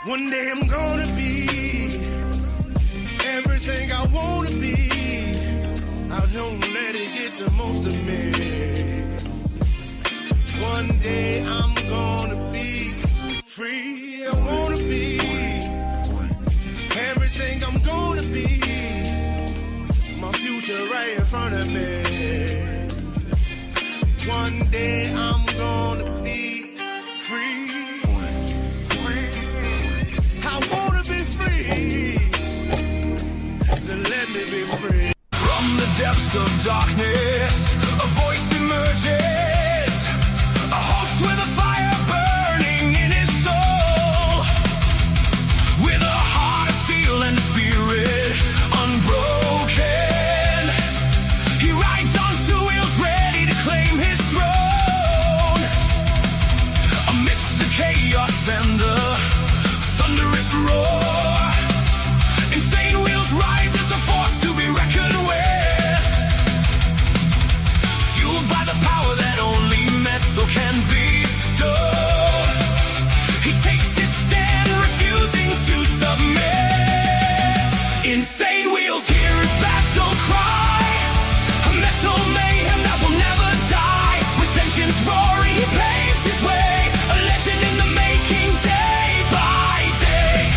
One day I'm gonna be everything I wanna be. I don't let it get the most of me. One day I'm gonna be free. I wanna be everything I'm gonna be. My future right in front of me. One day I'm gonna be free. I wanna be free. Then let me be free. From the depths of darkness, a voice emerges. A host with a fire burning in his soul. With a heart of steel and a spirit unbroken. He rides on two wheels ready to claim his throne. Amidst the chaos and the thunderous roar, insane wheels rise as a force to be reckoned with. Fueled by the power that only metal can bestow. He takes his stand, refusing to submit. Insane wheels hear his battle cry. A metal mayhem that will never die. With engines roaring, he paves his way. A legend in the making, day by day.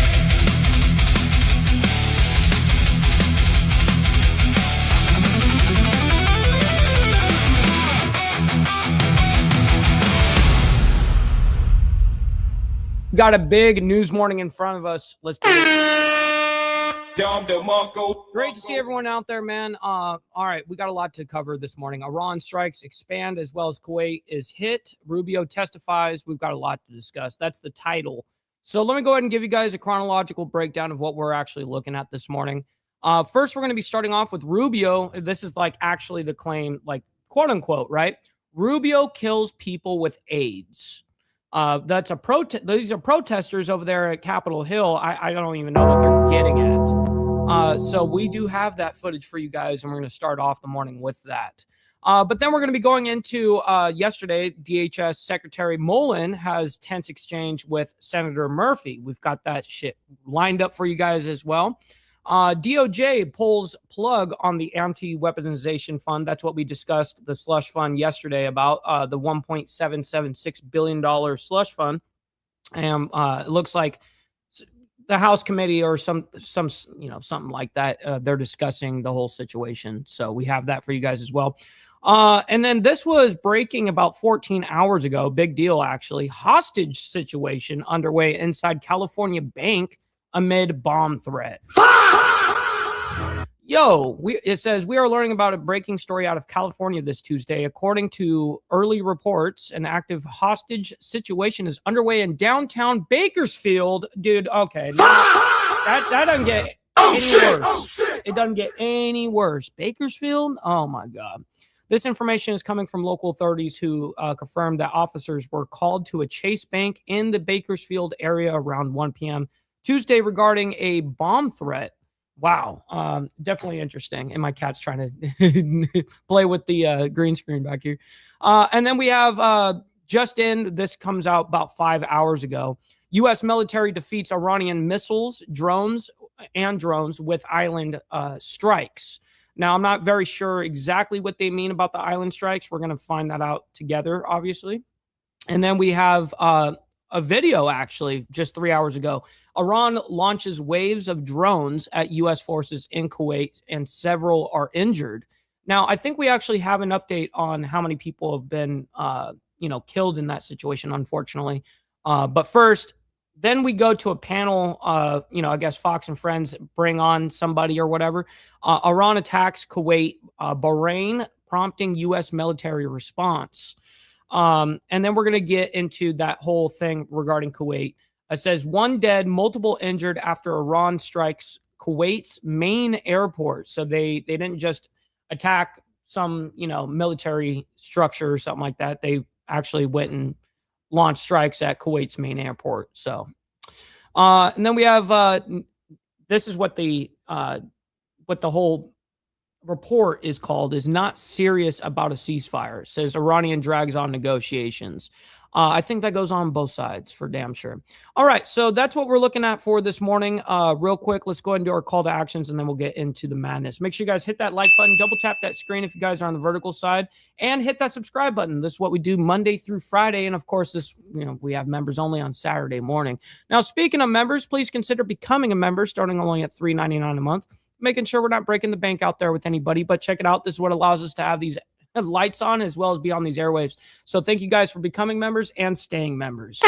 Got a big news morning in front of us. Let's do it. Great to see everyone out there, man. All right, we got a lot to cover this morning. Iran strikes expand as well as Kuwait is hit. Rubio testifies. We've got a lot to discuss. That's the title. So let me go ahead and give you guys a chronological breakdown of what we're actually looking at this morning. First, we're going to be starting off with Rubio. This is like actually the claim, like quote unquote, right? Rubio kills people with AIDS. That's a protest. These are protesters over there at Capitol Hill. I don't even know what they're getting at. So we do have that footage for you guys, and we're going to start off the morning with that. But then we're going to be going into yesterday. DHS Secretary Mullen has tense exchange with Senator Murphy. We've got that shit lined up for you guys as well. DOJ pulls plug on the anti-weaponization fund. That's what we discussed, the slush fund yesterday about the $1.776 billion slush fund. And it looks like the House committee or some something like that. They're discussing the whole situation. So we have that for you guys as well. And then this was breaking about 14 hours ago. Big deal, actually. Hostage situation underway inside California bank amid bomb threat. It says we are learning about a breaking story out of California this Tuesday. According to early reports, an active hostage situation is underway in downtown Bakersfield. Dude, okay. That doesn't get any worse. It doesn't get any worse. Bakersfield? Oh, my God. This information is coming from local authorities who confirmed that officers were called to a Chase Bank in the Bakersfield area around 1 p.m. Tuesday regarding a bomb threat. Wow. Definitely interesting. And my cat's trying to play with the green screen back here. And then we have just in, this comes out about 5 hours ago. U.S. military defeats Iranian missiles, drones with island strikes. Now, I'm not very sure exactly what they mean about the island strikes. We're going to find that out together, obviously. And then we have a video, actually, just 3 hours ago. Iran launches waves of drones at U.S. forces in Kuwait, and several are injured. Now, I think we actually have an update on how many people have been, killed in that situation, unfortunately. But first, then we go to a panel, I guess Fox and Friends bring on somebody or whatever. Iran attacks Kuwait, Bahrain, prompting U.S. military response. And then we're going to get into that whole thing regarding Kuwait. It says 1 dead, multiple injured after Iran strikes Kuwait's main airport. So they didn't just attack some, military structure or something like that. They actually went and launched strikes at Kuwait's main airport. So, and then we have, this is what the whole report is called, is not serious about a ceasefire. It says Iranian drags on negotiations. I think that goes on both sides for damn sure. All right, so that's what we're looking at for this morning. Real quick, let's go ahead and do our call to actions, and then we'll get into the madness. Make sure you guys hit that like button, double tap that screen if you guys are on the vertical side, and hit that subscribe button. This is what we do Monday through Friday, and of course, this we have members only on Saturday morning. Now, speaking of members, please consider becoming a member, starting only at $3.99 a month. Making sure we're not breaking the bank out there with anybody, but check it out. This is what allows us to have these lights on as well as be on these airwaves. So thank you guys for becoming members and staying members.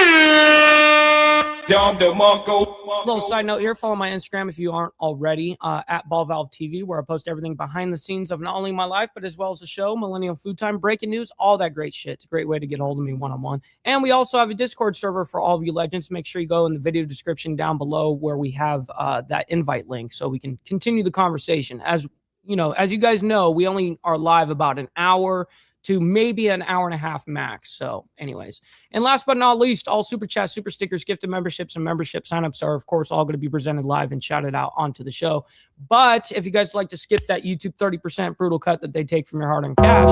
Little side note here, follow my Instagram if you aren't already, at Ball Valve TV, where I post everything behind the scenes of not only my life, but as well as the show, Millennial Food Time, breaking news, all that great shit. It's a great way to get a hold of me one-on-one. And we also have a Discord server for all of you legends. Make sure you go in the video description down below where we have that invite link so we can continue the conversation. As you guys know, we only are live about an hour to maybe an hour and a half max. So anyways, and last but not least, all super chats, super stickers, gifted memberships, and membership signups are, of course, all going to be presented live and shouted out onto the show. But if you guys like to skip that YouTube 30% brutal cut that they take from your hard-earned cash,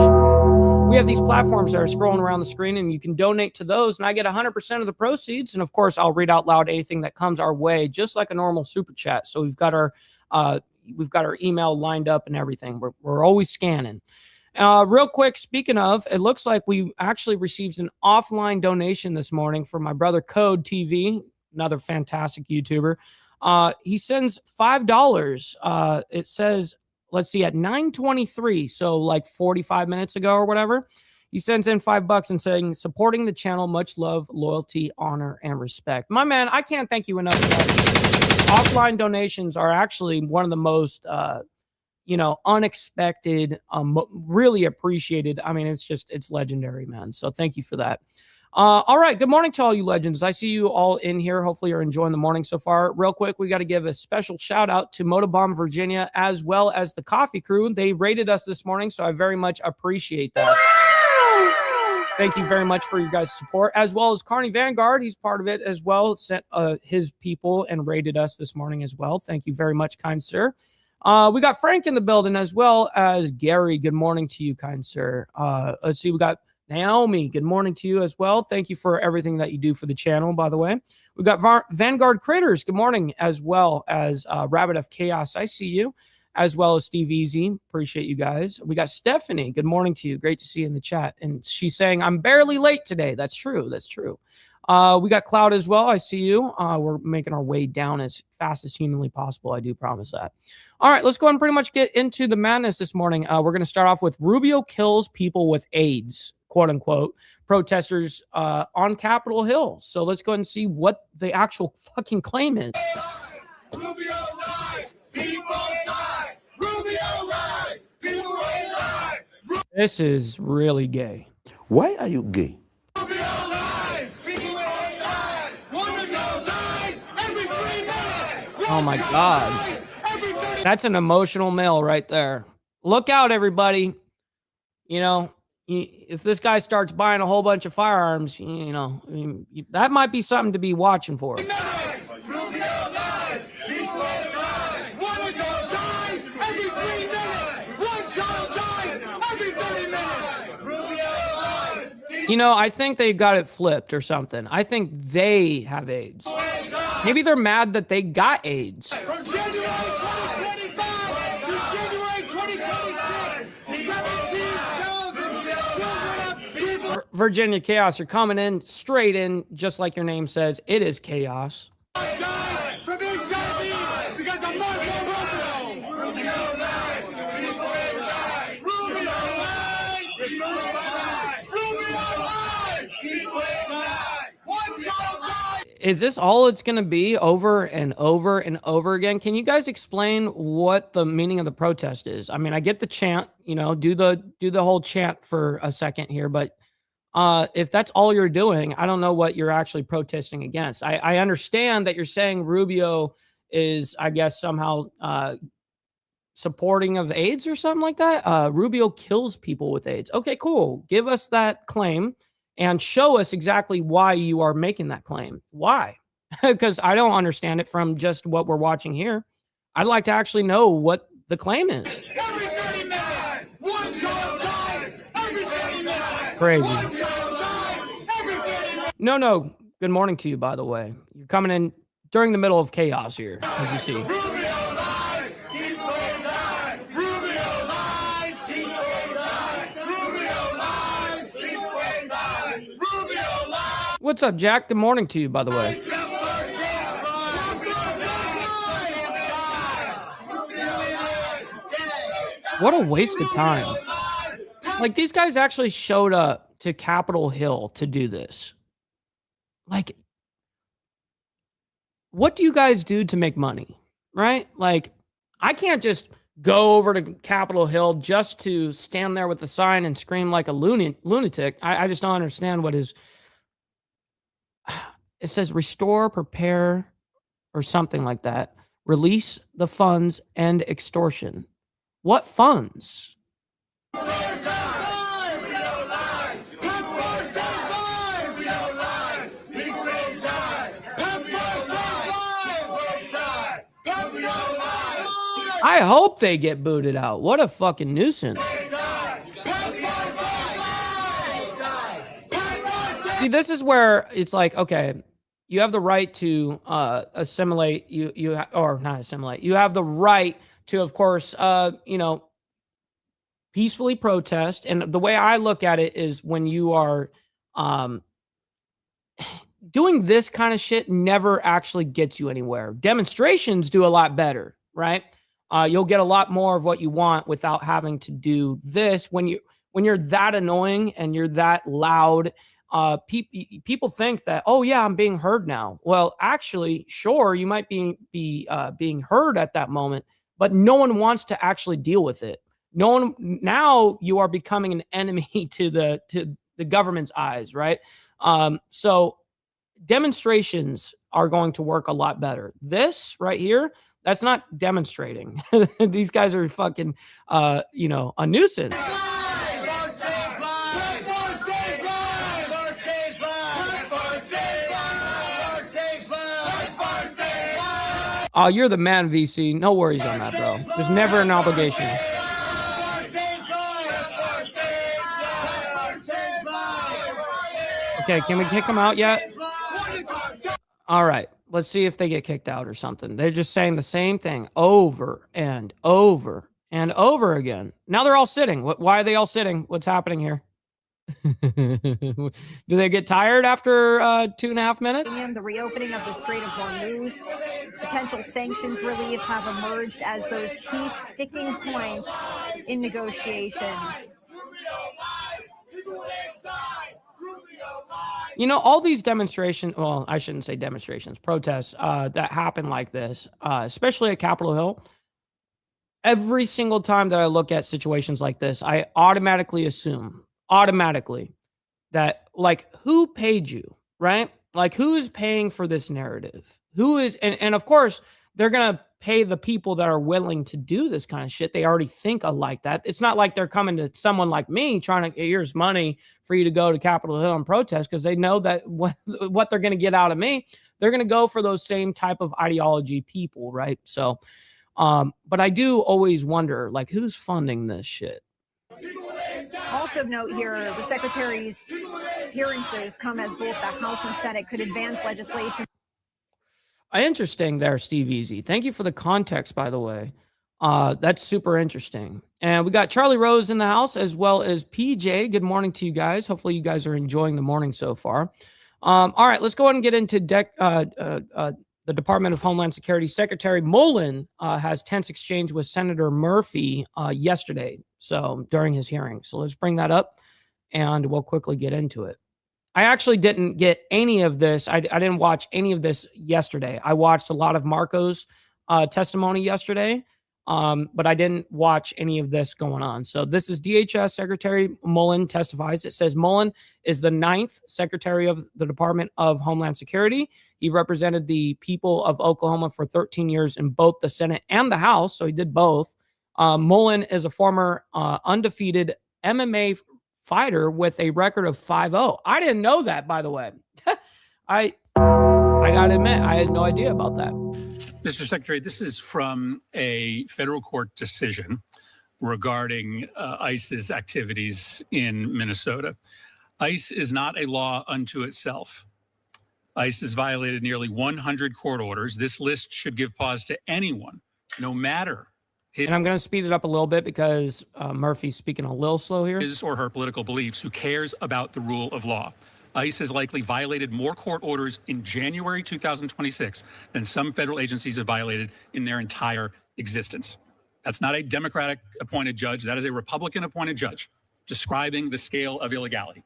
we have these platforms that are scrolling around the screen, and you can donate to those, and I get 100% of the proceeds. And of course, I'll read out loud anything that comes our way, just like a normal super chat. So we've got our email lined up and everything. We're always scanning. Real quick, speaking of, it looks like we actually received an offline donation this morning from my brother Code TV, another fantastic YouTuber. He sends $5. It says, let's see, at 9:23, so like 45 minutes ago or whatever. He sends in $5 and saying, supporting the channel, much love, loyalty, honor, and respect. My man, I can't thank you enough. Offline donations are actually one of the most unexpected, really appreciated. I mean, it's legendary, man. So thank you for that. All right. Good morning to all you legends. I see you all in here. Hopefully you're enjoying the morning so far. Real quick, we got to give a special shout out to Motobomb Virginia, as well as the coffee crew. They rated us this morning, so I very much appreciate that. Thank you very much for your guys' support, as well as Carney Vanguard. He's part of it as well. Sent his people and rated us this morning as well. Thank you very much, kind sir. We got Frank in the building, as well as Gary. Good morning to you, kind sir. Let's see. We got Naomi. Good morning to you as well. Thank you for everything that you do for the channel, by the way. We got Vanguard Critters. Good morning, as well as Rabbit of Chaos. I see you, as well as Steve Easy. Appreciate you guys. We got Stephanie. Good morning to you. Great to see you in the chat. And she's saying, I'm barely late today. That's true. That's true. We got Cloud as well. I see you. We're making our way down as fast as humanly possible. I do promise that. All right, let's go ahead and pretty much get into the madness this morning. We're going to start off with Rubio kills people with AIDS, quote unquote, protesters on Capitol Hill. So let's go ahead and see what the actual fucking claim is. Rubio lies, people die. Rubio lies, people die. This is really gay. Why are you gay? Rubio lies, people die. One girl dies every 3 minutes. Oh my God. That's an emotional male right there. Look out, everybody. If this guy starts buying a whole bunch of firearms, that might be something to be watching for. Rubio lies, people die. One girl dies every 3 minutes. One child dies every 30 minutes. Rubio lies. I think they got it flipped or something. I think they have AIDS. Maybe they're mad that they got AIDS. From January 2025 to January 2026, 17,000 people Virginia Chaos, you're coming in straight in, just like your name says. It is chaos. died from HIV because of Marco Rubio. Rubio lies, people die. Rubio lies, people die. Rubio lies, people die. One child dies. Is this all it's going to be over and over and over again? Can you guys explain what the meaning of the protest is? I mean, I get the chant, do the whole chant for a second here, but if that's all you're doing, I don't know what you're actually protesting against. I understand that you're saying Rubio is, I guess, somehow supporting of AIDS or something like that. Rubio kills people with AIDS. Okay, cool. Give us that claim and show us exactly why you are making that claim. Why? Because I don't understand it from just what we're watching here. I'd like to actually know what the claim is. Every 30 minutes, one child dies. Every 30 minutes, Crazy. one child dies. Every 30 No. Good morning to you, by the way. You're coming in during the middle of chaos here, as you see. Rubio lies, he claims I. Rubio lies, he claims I. Rubio lies, he claims I. Rubio lies. What's up, Jack? Good morning to you, by the way. What a waste of time. Like, these guys actually showed up to Capitol Hill to do this. Like, what do you guys do to make money, right? Like, I can't just go over to Capitol Hill just to stand there with the sign and scream like a lunatic. I just don't understand what is. It says restore, prepare, or something like that. Release the funds, end extortion. What funds? I hope they get booted out. What a fucking nuisance. See, this is where it's like, okay, you have the right to assimilate, or not assimilate. You have the right to, of course, peacefully protest. And the way I look at it is when you are doing this kind of shit never actually gets you anywhere. Demonstrations do a lot better, right? You'll get a lot more of what you want without having to do this. When you're that annoying and you're that loud, people think that, oh yeah, I'm being heard now. Well, actually, sure, you might be being heard at that moment, but no one wants to actually deal with it. No one. Now you are becoming an enemy to the government's eyes, right? So demonstrations are going to work a lot better. This right here, that's not demonstrating. These guys are fucking, a nuisance. Oh, you're the man, VC. No worries on that, bro. There's never an obligation. Okay, can we kick them out yet? All right, let's see if they get kicked out or something. They're just saying the same thing over and over and over again. Now they're all sitting. Why are they all sitting? What's happening here? Do they get tired after 2.5 minutes? The reopening of the Strait of Hormuz, potential sanctions relief have emerged as those key sticking points in negotiations. All these demonstrations, well, I shouldn't say demonstrations, protests that happen like this, especially at Capitol Hill. Every single time that I look at situations like this, I automatically assume that, like, who paid you, right? Like, who is paying for this narrative? Who is, and of course, they're going to pay the people that are willing to do this kind of shit. They already think like that. It's not like they're coming to someone like me trying to, here's money for you to go to Capitol Hill and protest, because they know that what they're going to get out of me, they're going to go for those same type of ideology people, right? So, but I do always wonder, like, who's funding this shit? Also note here, the Secretary's appearances come as both the House and Senate could advance legislation. Interesting there, Steve Easy. Thank you for the context, by the way. That's super interesting. And we got Charlie Rose in the house, as well as PJ. Good morning to you guys. Hopefully you guys are enjoying the morning so far. All right, let's go ahead and get into the Department of Homeland Security. Secretary Mullen has tense exchange with Senator Murphy yesterday, so during his hearing. So let's bring that up, and we'll quickly get into it. I actually didn't get any of this. I didn't watch any of this yesterday. I watched a lot of Marco's testimony yesterday, but I didn't watch any of this going on. So this is DHS Secretary Mullen testifies. It says Mullen is the 9th Secretary of the Department of Homeland Security. He represented the people of Oklahoma for 13 years in both the Senate and the House, so he did both. Mullen is a former undefeated MMA fighter with a record of 5-0. I didn't know that, by the way. I gotta admit, I had no idea about that. Mr. Secretary, this is from a federal court decision regarding ICE's activities in Minnesota. ICE is not a law unto itself. ICE has violated nearly 100 court orders. This list should give pause to anyone, no matter And I'm going to speed it up a little bit because Murphy's speaking a little slow here. his or her political beliefs, who cares about the rule of law. ICE has likely violated more court orders in January 2026 than some federal agencies have violated in their entire existence. That's not a Democratic appointed judge. That is a Republican appointed judge describing the scale of illegality.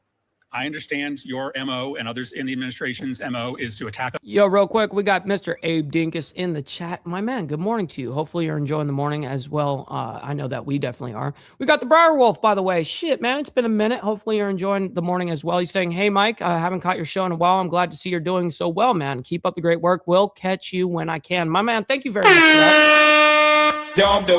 I understand your MO and others in the administration's MO is to attack. Yo, real quick, we got Mr. Abe Dinkus in the chat. My man, good morning to you. Hopefully you're enjoying the morning as well. I know that we definitely are. We got the Briar Wolf, by the way. Shit, man, it's been a minute. Hopefully you're enjoying the morning as well. He's saying, hey, Mike, I haven't caught your show in a while. I'm glad to see you're doing so well, man. Keep up the great work. We'll catch you when I can. My man, thank you very much for that. We've got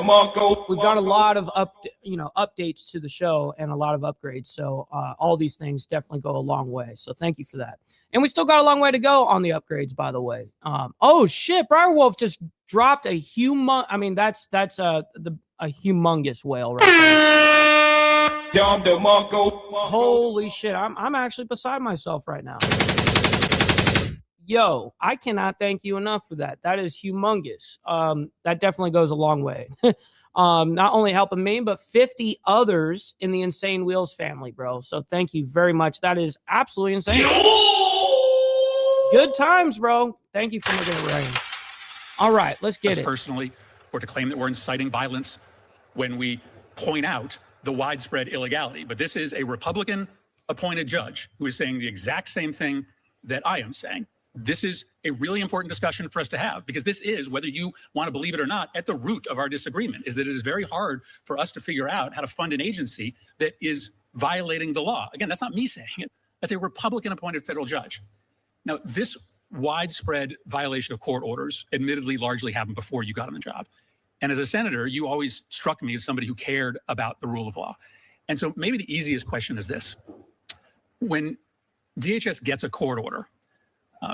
a lot of updates to the show and a lot of upgrades. So all these things definitely go a long way. So thank you for that. And we still got a long way to go on the upgrades, by the way. Oh shit, Briar Wolf just dropped a that's a humongous whale right there. Holy shit, I'm actually beside myself right now. Yo, I cannot thank you enough for that. That is humongous. That definitely goes a long way. Not only helping me, but 50 others in the Insane Wheels family, bro. So thank you very much. That is absolutely insane. Good times, bro. Thank you for making it rain. All right, let's get it. Personally, or to claim that we're inciting violence when we point out the widespread illegality. But this is a Republican appointed judge who is saying the exact same thing that I am saying. This is a really important discussion for us to have, because this is, whether you want to believe it or not, at the root of our disagreement, is that it is very hard for us to figure out how to fund an agency that is violating the law. Again, that's not me saying it. That's a Republican appointed federal judge. Now, this widespread violation of court orders admittedly largely happened before you got on the job. And as a senator, you always struck me as somebody who cared about the rule of law. And so maybe the easiest question is this. When DHS gets a court order,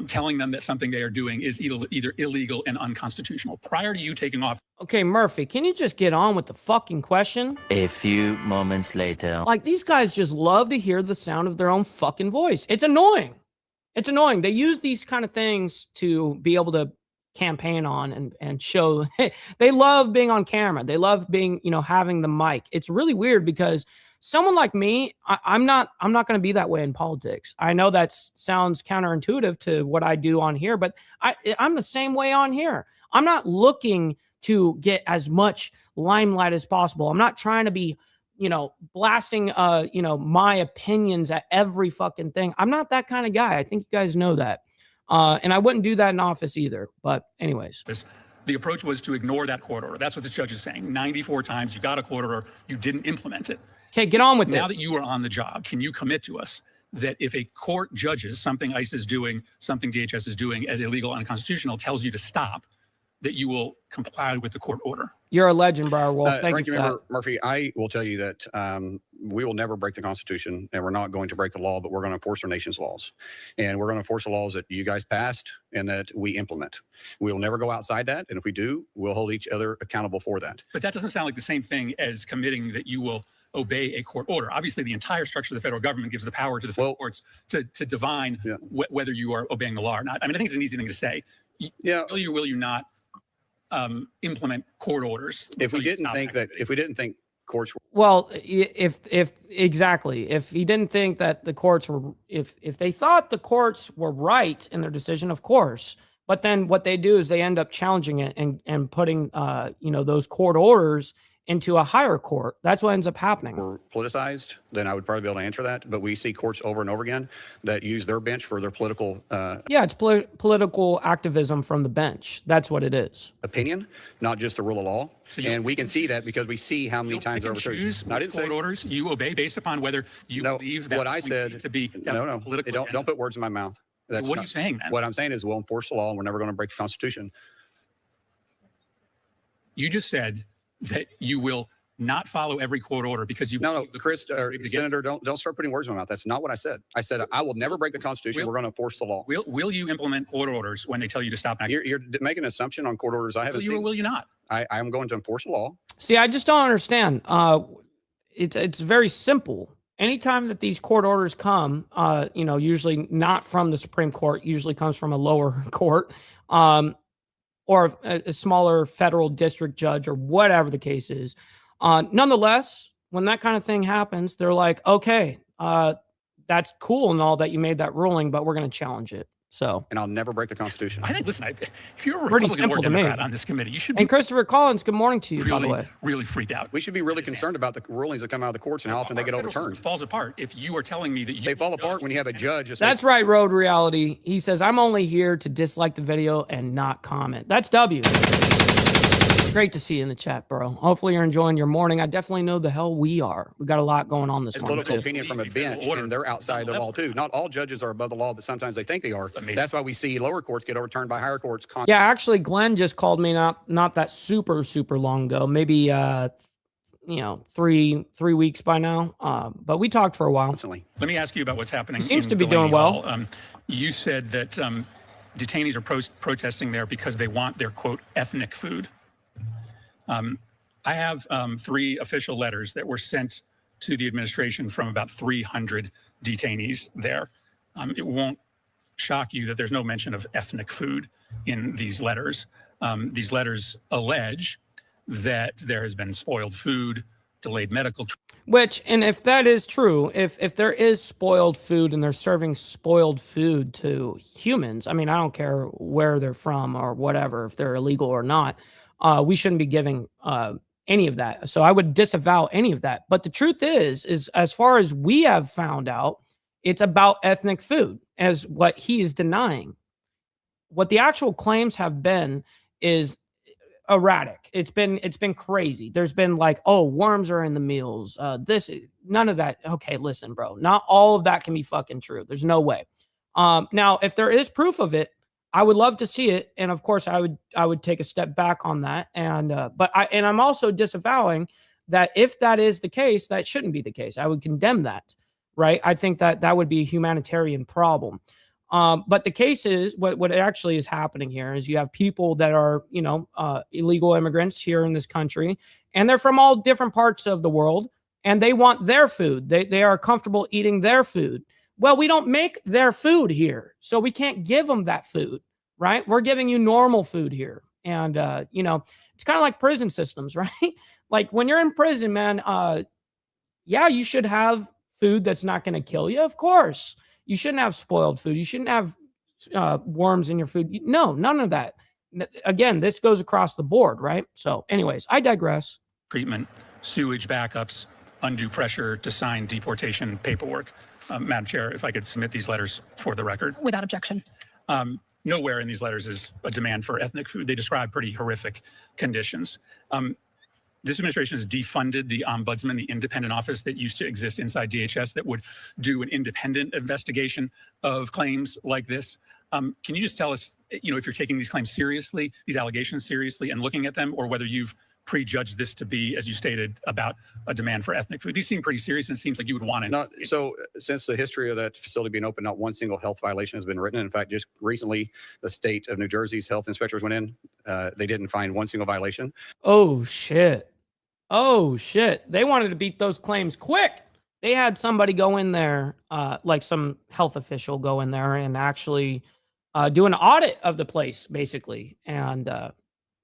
telling them that something they are doing is either illegal and unconstitutional, prior to you taking off. Okay, Murphy, can you just get on with the fucking question? A few moments later. Like, these guys just love to hear the sound of their own fucking voice. It's annoying. It's annoying. They use these kind of things to be able to campaign on and show. They love being on camera. They love being, having the mic. It's really weird because someone like me, I'm not going to be that way in politics. I know that sounds counterintuitive to what I do on here, but I'm the same way on here. I'm not looking to get as much limelight as possible. I'm not trying to be, blasting, my opinions at every fucking thing. I'm not that kind of guy. I think you guys know that. And I wouldn't do that in office either. But anyways. The approach was to ignore that court order. That's what the judge is saying. 94 times you got a court order, you didn't implement it. Okay, get on with it. Now that you are on the job, can you commit to us that if a court judges something ICE is doing, something DHS is doing as illegal and unconstitutional, tells you to stop, that you will comply with the court order? You're a legend, Briar Wolf. Thank you for that. Murphy, I will tell you that we will never break the Constitution, and we're not going to break the law, but we're going to enforce our nation's laws. And we're going to enforce the laws that you guys passed and that we implement. We will never go outside that, and if we do, we'll hold each other accountable for that. But that doesn't sound like the same thing as committing that you will obey a court order. Obviously, the entire structure of the federal government gives the power to the federal courts to divine whether you are obeying the law or not. I mean, I think it's an easy thing to say. Will you or will you not implement court orders? If we didn't think courts were, well, if he didn't think that the courts were, if they thought the courts were right in their decision, of course. But then what they do is they end up challenging it and putting those court orders into a higher court. That's what ends up happening. Were politicized, then I would probably be able to answer that. But we see courts over and over again that use their bench for their political it's political activism from the bench. That's what it is. Opinion, not just the rule of law. So and we can see that because we see how many times they're overturned. I didn't say orders you obey based upon whether you believe that what I said to be political. Don't put words in my mouth. What are you saying, man? What I'm saying is we'll enforce the law and we're never going to break the Constitution. You just said that you will not follow every court order because you Chris or Senator, don't start putting words in my mouth. That's not what I said. I said I will never break the Constitution. We're going to enforce the law. Will you implement court orders when they tell you to stop? You're making an assumption on court orders I haven't seen. Will you or will you not? I am going to enforce the law. See, I just don't understand. It's very simple. anytime that these court orders come, usually not from the Supreme Court, usually comes from a lower court, or a smaller federal district judge or whatever the case is. Nonetheless, when that kind of thing happens, they're like, okay, that's cool and all that you made that ruling, but we're going to challenge it. So, and I'll never break the Constitution. I think, listen, if you're a Pretty Republican or simple to me. Democrat on this committee, you should be and Christopher Collins, good morning to you, by the really, way. really freaked out. We should be really concerned about the rulings that come out of the courts and how often they get Our federal system overturned. falls apart if you are telling me that They fall apart when you have a judge. That's right, Road Reality. He says, I'm only here to dislike the video and not comment. That's W. Great to see you in the chat, bro. Hopefully you're enjoying your morning. I definitely know the hell we are. We got a lot going on this It's morning, political too. opinion from a bench, and they're outside the law too. Not all judges are above the law, but sometimes they think they are. That's why we see lower courts get overturned by higher courts. Yeah, actually, Glenn just called me not that super long ago, maybe 3 weeks by now. But we talked for a while. Constantly. Let me ask you about what's happening. He seems in to be Delaney doing well. Hall. You said that detainees are protesting there because they want their, quote, ethnic food. I have 3 official letters that were sent to the administration from about 300 detainees there. It won't shock you that there's no mention of ethnic food in these letters. These letters allege that there has been spoiled food, delayed medical Which, and if that is true, if there is spoiled food and they're serving spoiled food to humans, I mean, I don't care where they're from or whatever, if they're illegal or not, we shouldn't be giving any of that. So I would disavow any of that. But the truth is as far as we have found out, it's about ethnic food as what he is denying. What the actual claims have been is erratic. It's been crazy. There's been like, oh, worms are in the meals. None of that. Okay, listen, bro. Not all of that can be fucking true. There's no way. Now, if there is proof of it, I would love to see it, and of course, I would take a step back on that. And I'm also disavowing that if that is the case, that shouldn't be the case. I would condemn that, right? I think that would be a humanitarian problem. But the case is what actually is happening here is you have people that are illegal immigrants here in this country, and they're from all different parts of the world, and they want their food. They are comfortable eating their food. Well, we don't make their food here, so we can't give them that food, right? We're giving you normal food here. And, it's kind of like prison systems, right? Like when you're in prison, man, you should have food that's not going to kill you. Of course. You shouldn't have spoiled food. You shouldn't have worms in your food. No, none of that. Again, this goes across the board, right? So anyways, I digress. treatment, sewage backups, undue pressure to sign deportation paperwork. Madam Chair, if I could submit these letters for the record. Without objection. Nowhere in these letters is a demand for ethnic food. They describe pretty horrific conditions. This administration has defunded the ombudsman, the independent office that used to exist inside DHS that would do an independent investigation of claims like this. Can you just tell us, if you're taking these claims seriously, these allegations seriously, and looking at them, or whether you've prejudged this to be, as you stated, about a demand for ethnic food? These seem pretty serious, and it seems like you would want it. So since the history of that facility being open, not one single health violation has been written. In fact, just recently, the state of New Jersey's health inspectors went in. They didn't find one single violation. Oh, shit. They wanted to beat those claims quick. They had somebody go in there, like some health official go in there and actually do an audit of the place, basically, and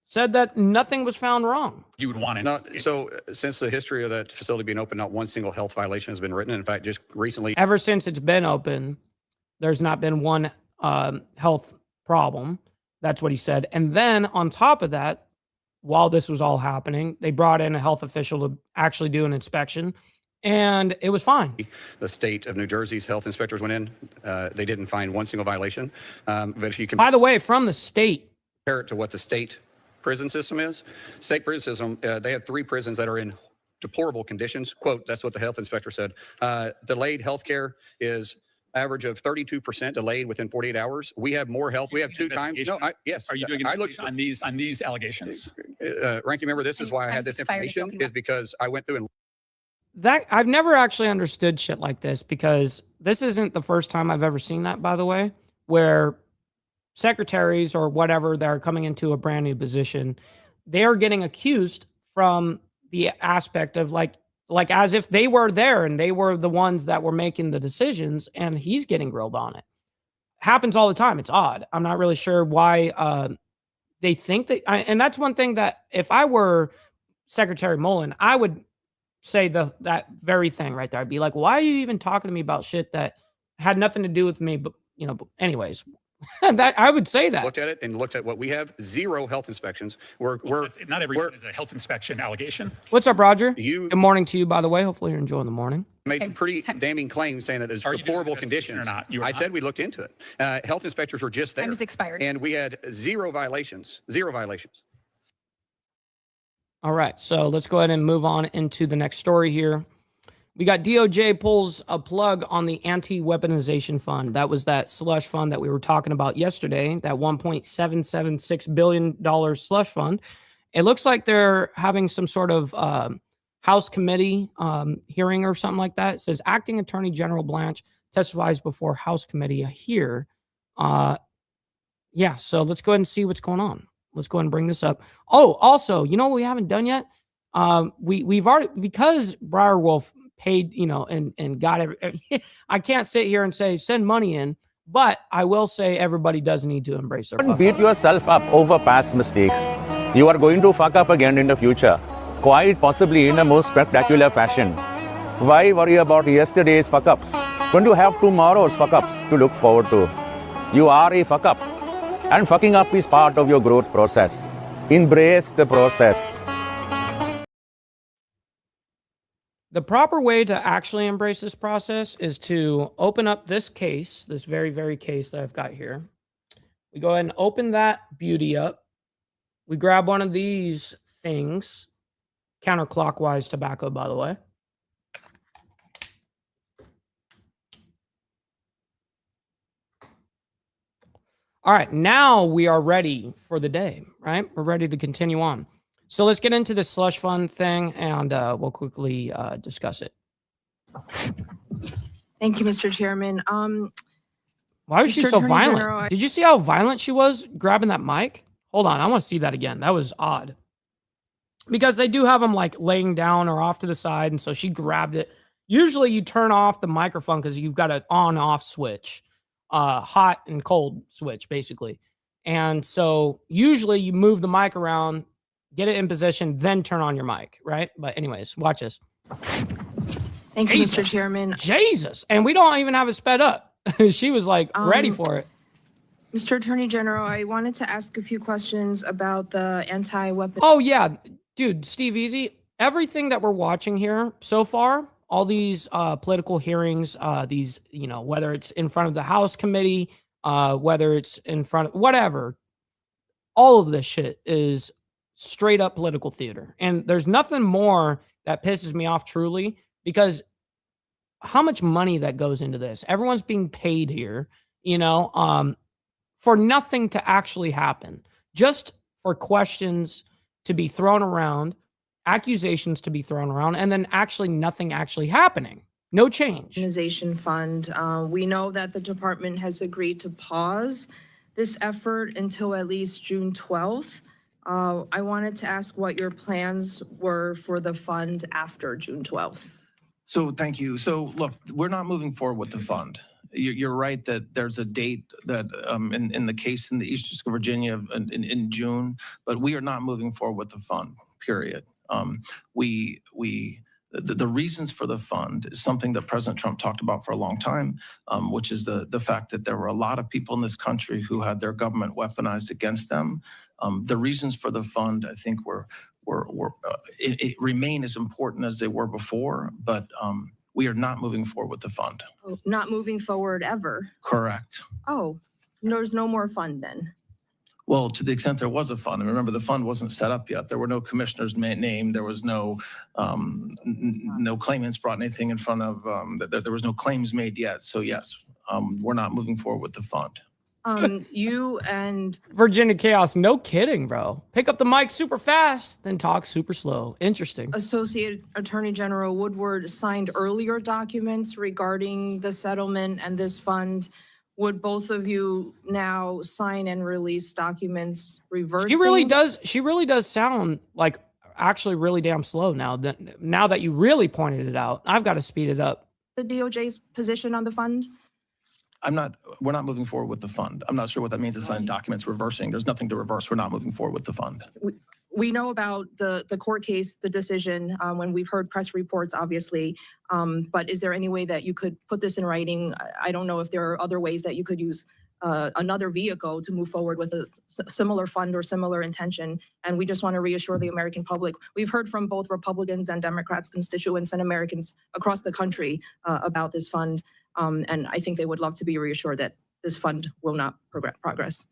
said that nothing was found wrong. You would want it. So since the history of that facility being open, not one single health violation has been written. In fact, just recently. Ever since it's been open, there's not been one health problem. That's what he said. And then on top of that, while this was all happening, they brought in a health official to actually do an inspection, and it was fine. The state of New Jersey's health inspectors went in. They didn't find one single violation. But if you can, by the way, from the state, compare it to what the state prison system is, state prison system, they have 3 prisons that are in deplorable conditions. Quote, that's what the health inspector said. Delayed health care is average of 32% delayed within 48 hours. We have more help. We have 2 times. No, yes. Are you doing an investigation on these allegations? Ranking member, this is why I had this information, is because I went through and that I've never actually understood shit like this, because this isn't the first time I've ever seen that, by the way, where secretaries or whatever that are coming into a brand new position, they are getting accused from the aspect of like like as if they were there and they were the ones that were making the decisions, and he's getting grilled on it. Happens all the time. It's odd. I'm not really sure why they think that. And that's one thing that if I were Secretary Mullen, I would say that very thing right there. I'd be like, why are you even talking to me about shit that had nothing to do with me? But but anyways, that I would say that. Looked at it and looked at what we have. 0 health inspections. Not everything is a health inspection allegation. What's up, Roger? You Good morning to you, by the way. Hopefully you're enjoying the morning. made some pretty damning claims saying that there's Are you doing deplorable an investigation conditions. or not? You are I not? said we looked into it. Health inspectors were just there. Time is expired. And we had 0 violations. 0 violations. All right, so let's go ahead and move on into the next story here. We got DOJ pulls a plug on the anti-weaponization fund. That was that slush fund that we were talking about yesterday, that $1.776 billion slush fund. It looks like they're having some sort of House committee hearing or something like that. It says Acting Attorney General Blanche testifies before House committee here. Yeah, so let's go ahead and see what's going on. Let's go ahead and bring this up. Oh, also, you know what we haven't done yet? We've already, because Briar Wolf paid, and got I can't sit here and say send money in, but I will say everybody does need to embrace their Don't beat yourself up over past mistakes. You are going to fuck up again in the future, quite possibly in a most spectacular fashion. Why worry about yesterday's fuck ups when you have tomorrow's fuck ups to look forward to? You are a fuck up, and fucking up is part of your growth process. Embrace the process. The proper way to actually embrace this process is to open up this case, this very, very case that I've got here. We go ahead and open that beauty up. We grab one of these things, counterclockwise tobacco, by the way. All right, now we are ready for the day, right? We're ready to continue on. So let's get into the slush fund thing, and we'll quickly discuss it. Thank you, Mr. Chairman. Why was she Mr. so Attorney violent? General, Did you see how violent she was grabbing that mic? Hold on, I want to see that again. That was odd. Because they do have them like laying down or off to the side, and so she grabbed it. Usually you turn off the microphone because you've got an on-off switch, hot and cold switch, basically. And so usually you move the mic around, get it in position, then turn on your mic, right? But anyways, watch this. Thank you, Mr. Chairman. Jesus. And we don't even have it sped up. She was like ready for it. Mr. Attorney General, I wanted to ask a few questions about the anti-weapon. Oh, yeah. Dude, Steve Easy, everything that we're watching here so far, all these political hearings, these, whether it's in front of the House committee, whether it's in front of whatever, all of this shit is straight up political theater. And there's nothing more that pisses me off truly, because how much money that goes into this. Everyone's being paid here, for nothing to actually happen, just for questions to be thrown around, accusations to be thrown around, and then actually nothing actually happening. No change. Organization fund. We know that the department has agreed to pause this effort until at least June 12th. I wanted to ask what your plans were for the fund after June 12th. So thank you. So look, we're not moving forward with the fund. You're right that there's a date that in the case in the East District of Virginia in June, but we are not moving forward with the fund, period. The reasons for the fund is something that President Trump talked about for a long time, which is the fact that there were a lot of people in this country who had their government weaponized against them. The reasons for the fund, I think, it remain as important as they were before, but we are not moving forward with the fund. Not moving forward ever. Correct. Oh, there's no more fund then. Well, to the extent there was a fund, and remember the fund wasn't set up yet. There were no commissioners named. There was no claimants brought anything in front of. There was no claims made yet. So yes, we're not moving forward with the fund. You and Virginia Chaos, no kidding, bro. Pick up the mic super fast, then talk super slow. Interesting. Associate Attorney General Woodward signed earlier documents regarding the settlement and this fund. Would both of you now sign and release documents reversing? She really does sound like actually really damn slow now that you really pointed it out. I've got to speed it up. The DOJ's position on the fund? We're not moving forward with the fund. I'm not sure what that means to sign documents reversing. There's nothing to reverse. We're not moving forward with the fund. We know about the court case, the decision, when we've heard press reports, obviously. But is there any way that you could put this in writing? I don't know if there are other ways that you could use another vehicle to move forward with a similar fund or similar intention. And we just want to reassure the American public. We've heard from both Republicans and Democrats, constituents and Americans across the country about this fund. And I think they would love to be reassured that this fund will not progress.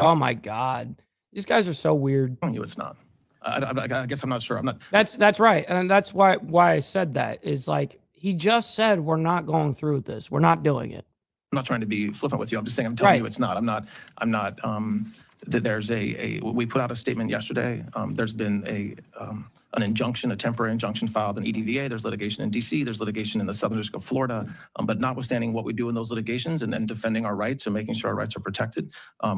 Oh my God. These guys are so weird. I'm telling you it's not. I guess I'm not sure. I'm not. That's right. And that's why I said that is like, he just said, we're not going through with this. We're not doing it. I'm not trying to be flippant with you. I'm just saying, I'm telling you it's not. I'm not, there's we put out a statement yesterday. There's been an injunction, a temporary injunction filed in EDVA. There's litigation in DC. There's litigation in the Southern District of Florida. But notwithstanding what we do in those litigations and defending our rights and making sure our rights are protected,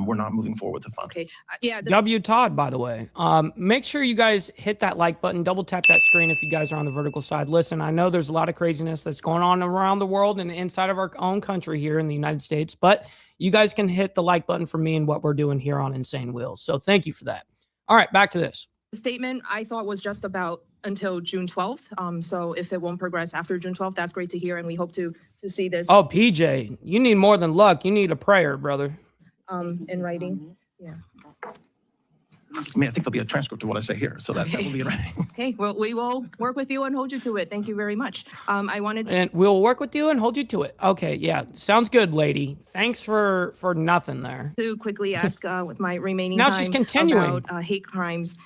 we're not moving forward with the fund. Okay. Yeah. W. Todd, by the way. Make sure you guys hit that like button, double tap that screen if you guys are on the vertical side. Listen, I know there's a lot of craziness that's going on around the world and inside of our own country here in the United States, but you guys can hit the like button for me and what we're doing here on Insane Wheels. So thank you for that. All right, back to this. The statement I thought was just about until June 12th. So if it won't progress after June 12th, that's great to hear. And we hope to see this. Oh, PJ, you need more than luck. You need a prayer, brother. In writing. Yeah. I mean, I think there'll be a transcript of what I say here, so that will be in writing. Okay, well, we will work with you and hold you to it. Thank you very much. I wanted to... And we'll work with you and hold you to it. Okay, yeah. Sounds good, lady. Thanks for nothing there. To quickly ask with my remaining now time she's continuing. about hate crimes.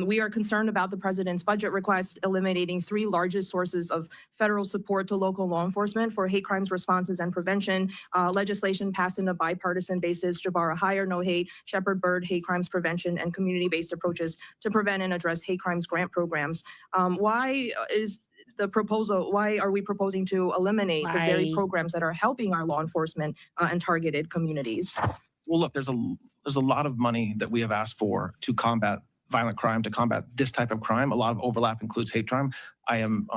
We are concerned about the president's budget request eliminating 3 largest sources of federal support to local law enforcement for hate crimes responses and prevention. Legislation passed on a bipartisan basis, Jabara Hire, No Hate, Shepherd Bird, Hate Crimes Prevention, and community-based approaches to prevent and address hate crimes grant programs. Why are we proposing to eliminate the very programs that are helping our law enforcement and targeted communities? Well, look, there's a lot of money that we have asked for to combat violent crime, to combat this type of crime. A lot of overlap includes hate crime. I'm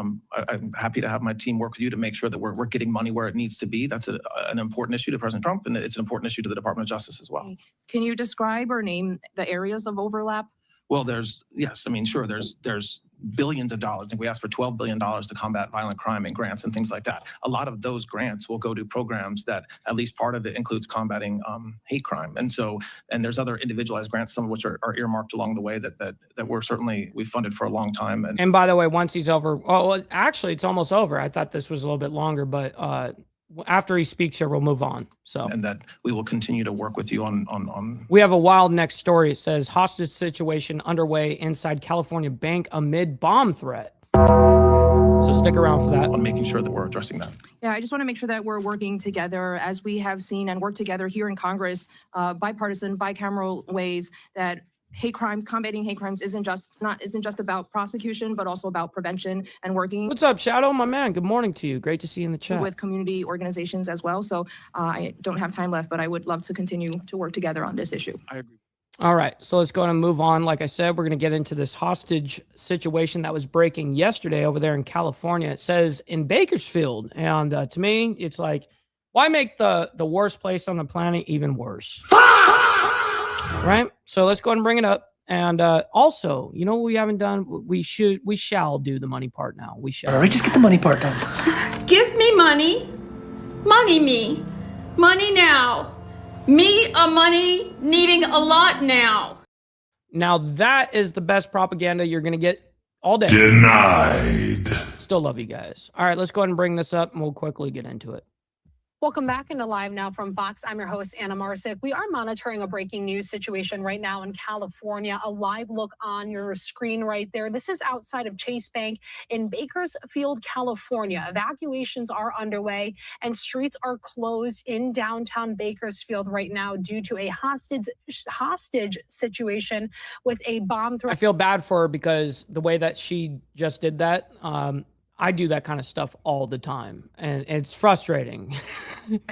happy to have my team work with you to make sure that we're getting money where it needs to be. That's an important issue to President Trump, and it's an important issue to the Department of Justice as well. Can you describe or name the areas of overlap? Well, there's billions of dollars. I think we asked for $12 billion to combat violent crime and grants and things like that. A lot of those grants will go to programs that at least part of it includes combating hate crime. And there's other individualized grants, some of which are earmarked along the way that we've funded for a long time. And by the way, once he's over, well, actually it's almost over. I thought this was a little bit longer, but after he speaks here, we'll move on. So, and that we will continue to work with you on. We have a wild next story. It says hostage situation underway inside California bank amid bomb threat. So stick around for that. On making sure that we're addressing that. Yeah, I just want to make sure that we're working together as we have seen and work together here in Congress, bipartisan, bicameral ways that combating hate crimes isn't just about prosecution, but also about prevention and working. What's up, Shadow, my man? Good morning to you. Great to see you in the chat. With community organizations as well. So I don't have time left, but I would love to continue to work together on this issue. I agree. All right, so let's go ahead and move on. Like I said, we're going to get into this hostage situation that was breaking yesterday over there in California. It says in Bakersfield, and to me, it's like, why make the worst place on the planet even worse? Right? So let's go ahead and bring it up. And also, you know what we haven't done? We shall do the money part now. We shall. All right, just get the money part done. Give me money. Money me. Money now. Me a money needing a lot now. Now that is the best propaganda you're going to get all day. Denied. Still love you guys. All right, let's go ahead and bring this up and we'll quickly get into it. Welcome back into Live Now from Fox. I'm your host, Anna Marsick. We are monitoring a breaking news situation right now in California. A live look on your screen right there. This is outside of Chase Bank in Bakersfield, California. Evacuations are underway and streets are closed in downtown Bakersfield right now due to a hostage situation with a bomb threat. I feel bad for her because the way that she just did that, I do that kind of stuff all the time, and it's frustrating.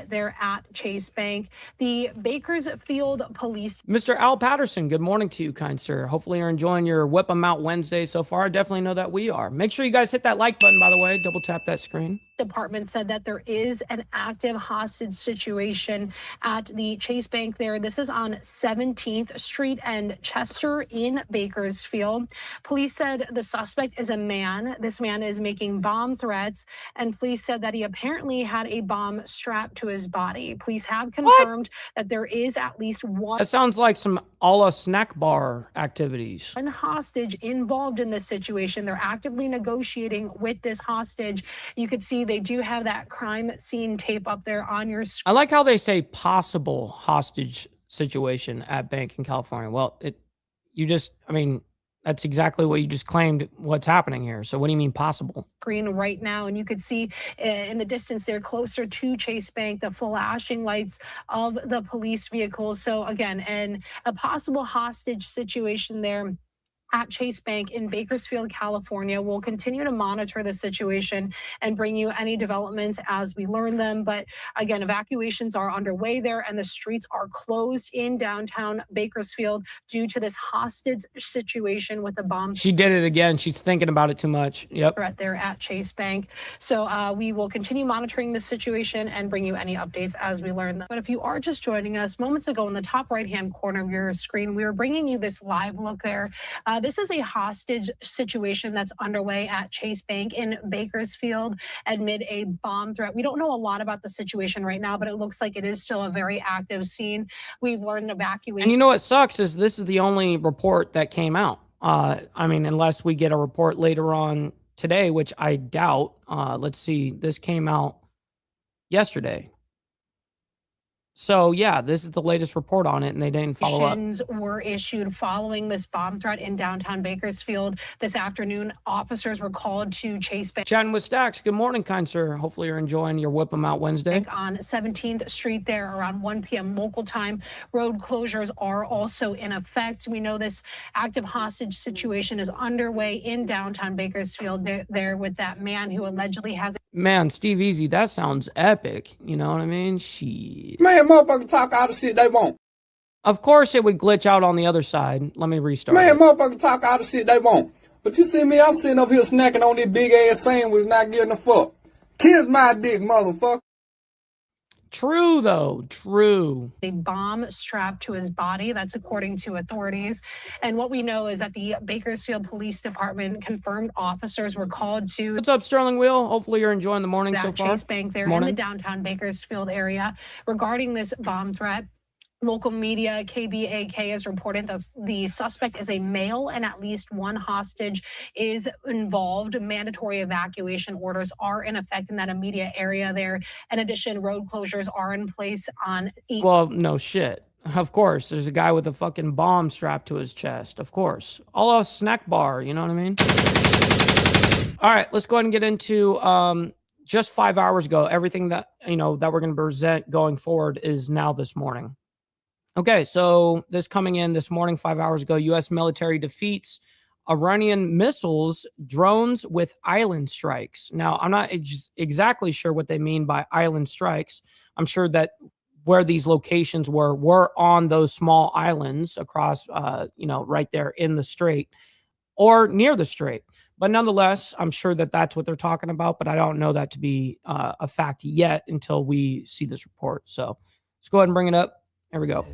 They're at Chase Bank. The Bakersfield Police. Mr. Al Patterson, good morning to you, kind sir. Hopefully you're enjoying your Whip 'em Out Wednesday so far. I definitely know that we are. Make sure you guys hit that like button, by the way. Double tap that screen. Department said that there is an active hostage situation at the Chase Bank there. This is on 17th Street and Chester in Bakersfield. Police said the suspect is a man. This man is making bomb threats, and police said that he apparently had a bomb strapped to his body. Police have confirmed that there is at least one. That sounds like some a la snack bar activities. One hostage involved in this situation. They're actively negotiating with this hostage. You could see they do have that crime scene tape up there on your screen. I like how they say possible hostage situation at bank in California. Well, that's exactly what you just claimed what's happening here. So what do you mean possible? Screen right now, and you could see in the distance there closer to Chase Bank the flashing lights of the police vehicles. So again, and a possible hostage situation there at Chase Bank in Bakersfield, California. We'll continue to monitor the situation and bring you any developments as we learn them. But again, evacuations are underway there, and the streets are closed in downtown Bakersfield due to this hostage situation with the bomb. She did it again. She's thinking about it too much. Yep. Threat there at Chase Bank. So we will continue monitoring this situation and bring you any updates as we learn them. But if you are just joining us, moments ago in the top right-hand corner of your screen, we were bringing you this live look there. This is a hostage situation that's underway at Chase Bank in Bakersfield amid a bomb threat. We don't know a lot about the situation right now, but it looks like it is still a very active scene. We've learned evacuation. And you know what sucks is this is the only report that came out. Unless we get a report later on today, which I doubt. Let's see. This came out yesterday. So, yeah, this is the latest report on it, and they didn't follow up. Were issued following this bomb threat in downtown Bakersfield this afternoon. Officers were called to Chase Bank. Chatting with Stacks. Good morning, kind sir. Hopefully you're enjoying your Whip 'em Out Wednesday. On 17th Street there around 1 p.m. local time. Road closures are also in effect. We know this active hostage situation is underway in downtown Bakersfield there with that man who allegedly has. Man, Steve Easy, that sounds epic. You know what I mean? Shit. Man, motherfucker talk all the shit they want. Of course it would glitch out on the other side. Let me restart. Man, motherfucker talk all the shit they want. But you see me, I'm sitting up here snacking on this big ass sandwich, not getting a fuck. Kiss my dick, motherfucker. True, though. True. A bomb strapped to his body. That's according to authorities. And what we know is that the Bakersfield Police Department confirmed officers were called to. What's up, Sterling Wheel? Hopefully you're enjoying the morning so far. Chase Bank there in the downtown Bakersfield area regarding this bomb threat. Local media, KBAK, has reported that the suspect is a male and at least one hostage is involved. Mandatory evacuation orders are in effect in that immediate area there. In addition, road closures are in place on. Well, no shit. Of course, there's a guy with a fucking bomb strapped to his chest. Of course. All a snack bar, you know what I mean? All right, let's go ahead and get into just 5 hours ago. Everything that, that we're going to present going forward is now this morning. Okay, so this coming in this morning, 5 hours ago, U.S. military defeats Iranian missiles, drones with island strikes. Now, I'm not exactly sure what they mean by island strikes. I'm sure that where these locations were on those small islands across, right there in the strait or near the strait. But nonetheless, I'm sure that that's what they're talking about, but I don't know that to be a fact yet until we see this report. So let's go ahead and bring it up. Here we go.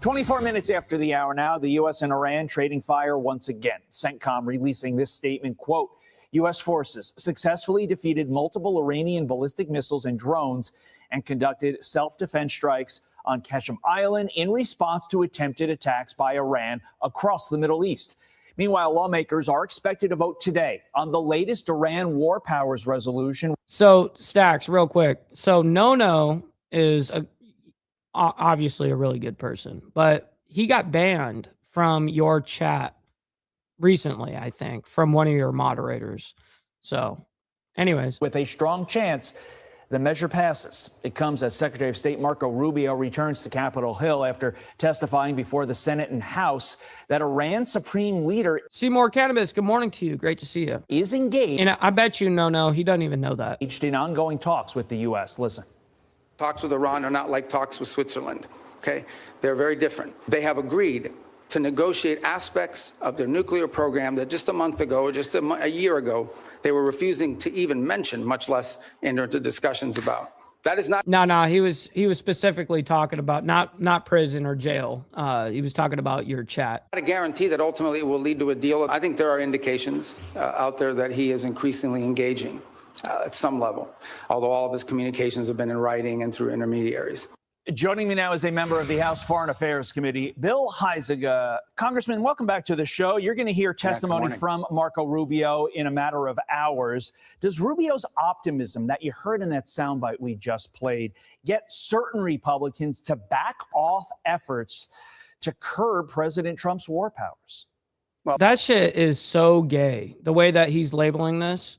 24 minutes after the hour now, the U.S. and Iran trading fire once again. CENTCOM releasing this statement, quote, U.S. forces successfully defeated multiple Iranian ballistic missiles and drones and conducted self-defense strikes on Qasem Island in response to attempted attacks by Iran across the Middle East. Meanwhile, lawmakers are expected to vote today on the latest Iran war powers resolution. So, Stacks, real quick. So, No is obviously a really good person, but he got banned from your chat recently, I think, from one of your moderators. So, anyways. With a strong chance The measure passes. It comes as Secretary of State Marco Rubio returns to Capitol Hill after testifying before the Senate and House that Iran's supreme leader, Seymour Cannabis, good morning to you. Great to see you. Is engaged. And I bet you no, he doesn't even know that. In ongoing talks with the U.S. Listen. Talks with Iran are not like talks with Switzerland, okay? They're very different. They have agreed to negotiate aspects of their nuclear program that just a month ago, or just a year ago, they were refusing to even mention, much less enter into discussions about. That is not. No, he was specifically talking about not prison or jail. He was talking about your chat. Not a guarantee that ultimately it will lead to a deal. I think there are indications out there that he is increasingly engaging at some level, although all of his communications have been in writing and through intermediaries. Joining me now is a member of the House Foreign Affairs Committee, Bill Huizenga. Congressman, welcome back to the show. You're going to hear testimony from Marco Rubio in a matter of hours. Does Rubio's optimism that you heard in that soundbite we just played get certain Republicans to back off efforts to curb President Trump's war powers? Well, that shit is so gay. The way that he's labeling this.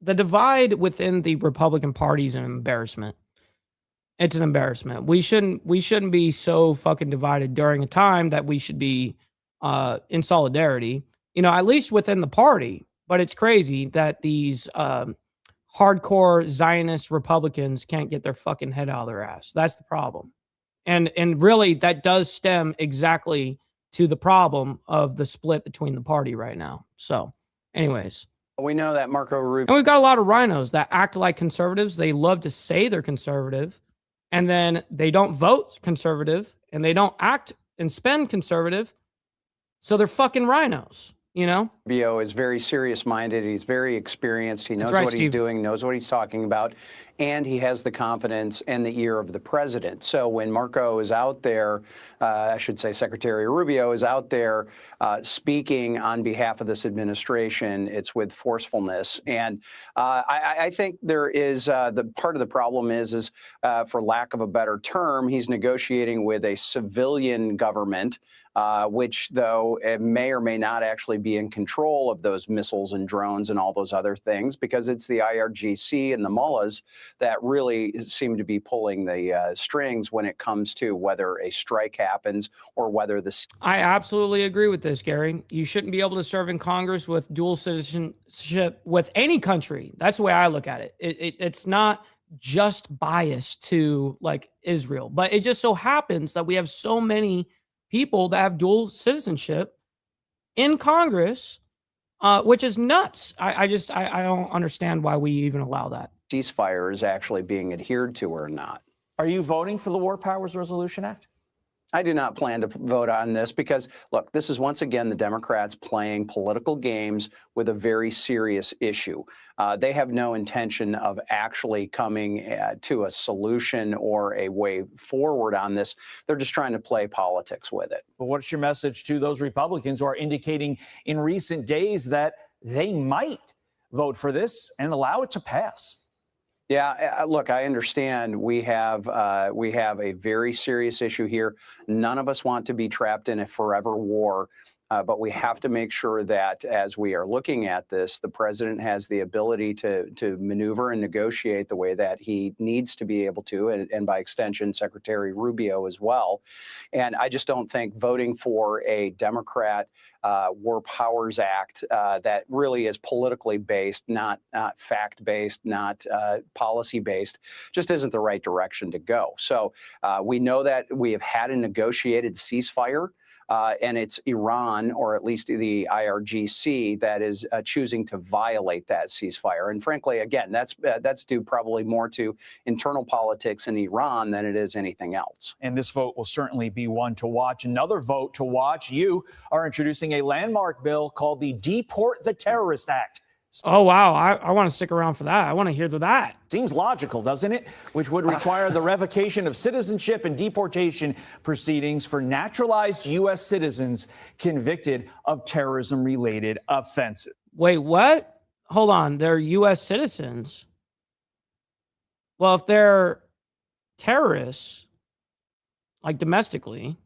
The divide within the Republican Party is an embarrassment. It's an embarrassment. We shouldn't be so fucking divided during a time that we should be in solidarity, at least within the party. But it's crazy that these hardcore Zionist Republicans can't get their fucking head out of their ass. That's the problem. And really that does stem exactly to the problem of the split between the party right now. So anyways. We know that Marco Rubio. And we've got a lot of rhinos that act like conservatives. They love to say they're conservative. And then they don't vote conservative and they don't act and spend conservative. So they're fucking rhinos, Rubio is very serious minded. He's very experienced. He knows what he's doing, knows what he's talking about. And he has the confidence and the ear of the president. So when Marco is out there, I should say Secretary Rubio is out there speaking on behalf of this administration, it's with forcefulness. And I think there is the part of the problem is for lack of a better term, he's negotiating with a civilian government, which though it may or may not actually be in control of those missiles and drones and all those other things, because it's the IRGC and the mullahs that really seem to be pulling the strings when it comes to whether a strike happens or whether the. I absolutely agree with this, Gary. You shouldn't be able to serve in Congress with dual citizenship with any country. That's the way I look at it. It's not just biased to like Israel, but it just so happens that we have so many people that have dual citizenship in Congress, which is nuts. I don't understand why we even allow that. Ceasefire is actually being adhered to or not. Are you voting for the War Powers Resolution Act? I do not plan to vote on this because, look, this is once again the Democrats playing political games with a very serious issue. They have no intention of actually coming to a solution or a way forward on this. They're just trying to play politics with it. But what's your message to those Republicans who are indicating in recent days that they might vote for this and allow it to pass? Yeah, look, I understand we have a very serious issue here. None of us want to be trapped in a forever war, but we have to make sure that as we are looking at this, the president has the ability to maneuver and negotiate the way that he needs to be able to, and by extension, Secretary Rubio as well. And I just don't think voting for a Democrat War Powers Act that really is politically based, not fact-based, not policy-based, just isn't the right direction to go. So we know that we have had a negotiated ceasefire, and it's Iran, or at least the IRGC, that is choosing to violate that ceasefire. And frankly, again, that's due probably more to internal politics in Iran than it is anything else. And this vote will certainly be one to watch. Another vote to watch. You are introducing a landmark bill called the Deport the Terrorist Act. Oh, wow. I want to stick around for that. I want to hear that. Seems logical, doesn't it? Which would require the revocation of citizenship and deportation proceedings for naturalized U.S. citizens convicted of terrorism-related offenses. Wait, what? Hold on. They're U.S. citizens. Well, if they're terrorists, like domestically,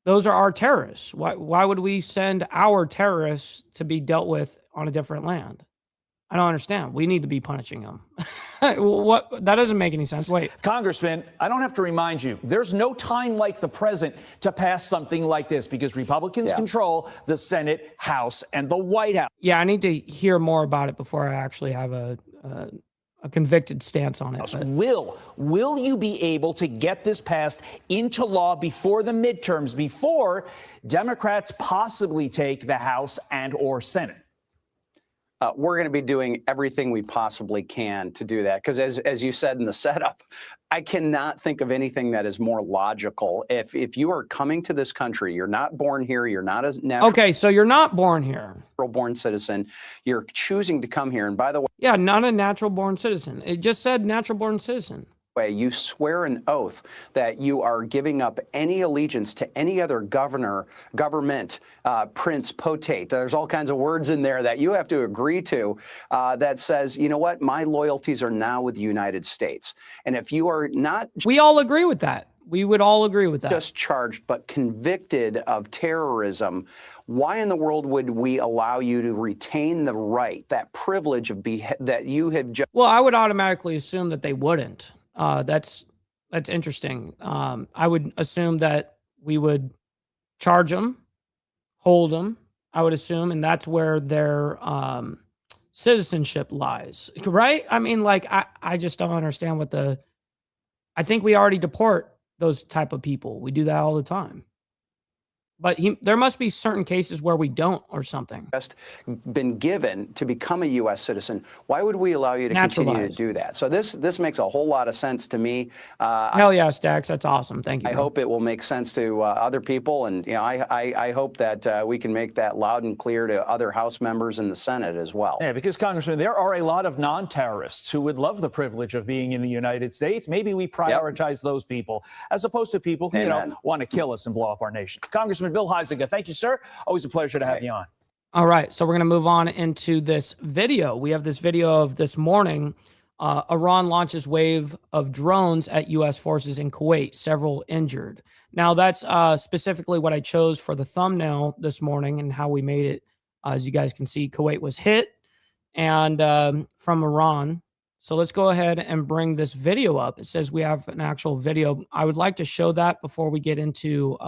those are our terrorists. Why would we send our terrorists to be dealt with on a different land? I don't understand. We need to be punishing them. What? That doesn't make any sense. Wait. Congressman, I don't have to remind you, there's no time like the present to pass something like this because Republicans control the Senate, House, and the White House. Yeah, I need to hear more about it before I actually have a convicted stance on it. Will you be able to get this passed into law before the midterms, before Democrats possibly take the House and or Senate? We're going to be doing everything we possibly can to do that. Because as you said in the setup, I cannot think of anything that is more logical. If you are coming to this country, you're not born here, you're not a natural. Okay, so you're not born here. Born citizen, you're choosing to come here. And by the way, yeah, not a natural born citizen. It just said natural born citizen. You swear an oath that you are giving up any allegiance to any other government, prince, potentate. There's all kinds of words in there that you have to agree to that says, you know what, my loyalties are now with the United States. And if you are not... We all agree with that. We would all agree with that. Just charged, but convicted of terrorism, why in the world would we allow you to retain the right, that privilege of that you have just... Well, I would automatically assume that they wouldn't. That's interesting. I would assume that we would charge them, hold them, I would assume, and that's where their citizenship lies, right? I mean, like, I just don't understand what I think we already deport those type of people. We do that all the time. But there must be certain cases where we don't or something. Just been given to become a U.S. citizen. Why would we allow you to continue to do that? So this makes a whole lot of sense to me. Hell yeah, Stax. That's awesome. Thank you. I hope it will make sense to other people. And, you know, I hope that we can make that loud and clear to other House members in the Senate as well. Yeah, because, Congressman, there are a lot of non-terrorists who would love the privilege of being in the United States. Maybe we prioritize those people as opposed to people who, want to kill us and blow up our nation. Congressman Bill Huizenga, thank you, sir. Always a pleasure to have you on. All right, so we're going to move on into this video. We have this video of this morning. Iran launches wave of drones at U.S. forces in Kuwait, several injured. Now, that's specifically what I chose for the thumbnail this morning and how we made it. As you guys can see, Kuwait was hit and from Iran. So let's go ahead and bring this video up. It says we have an actual video. I would like to show that before we get into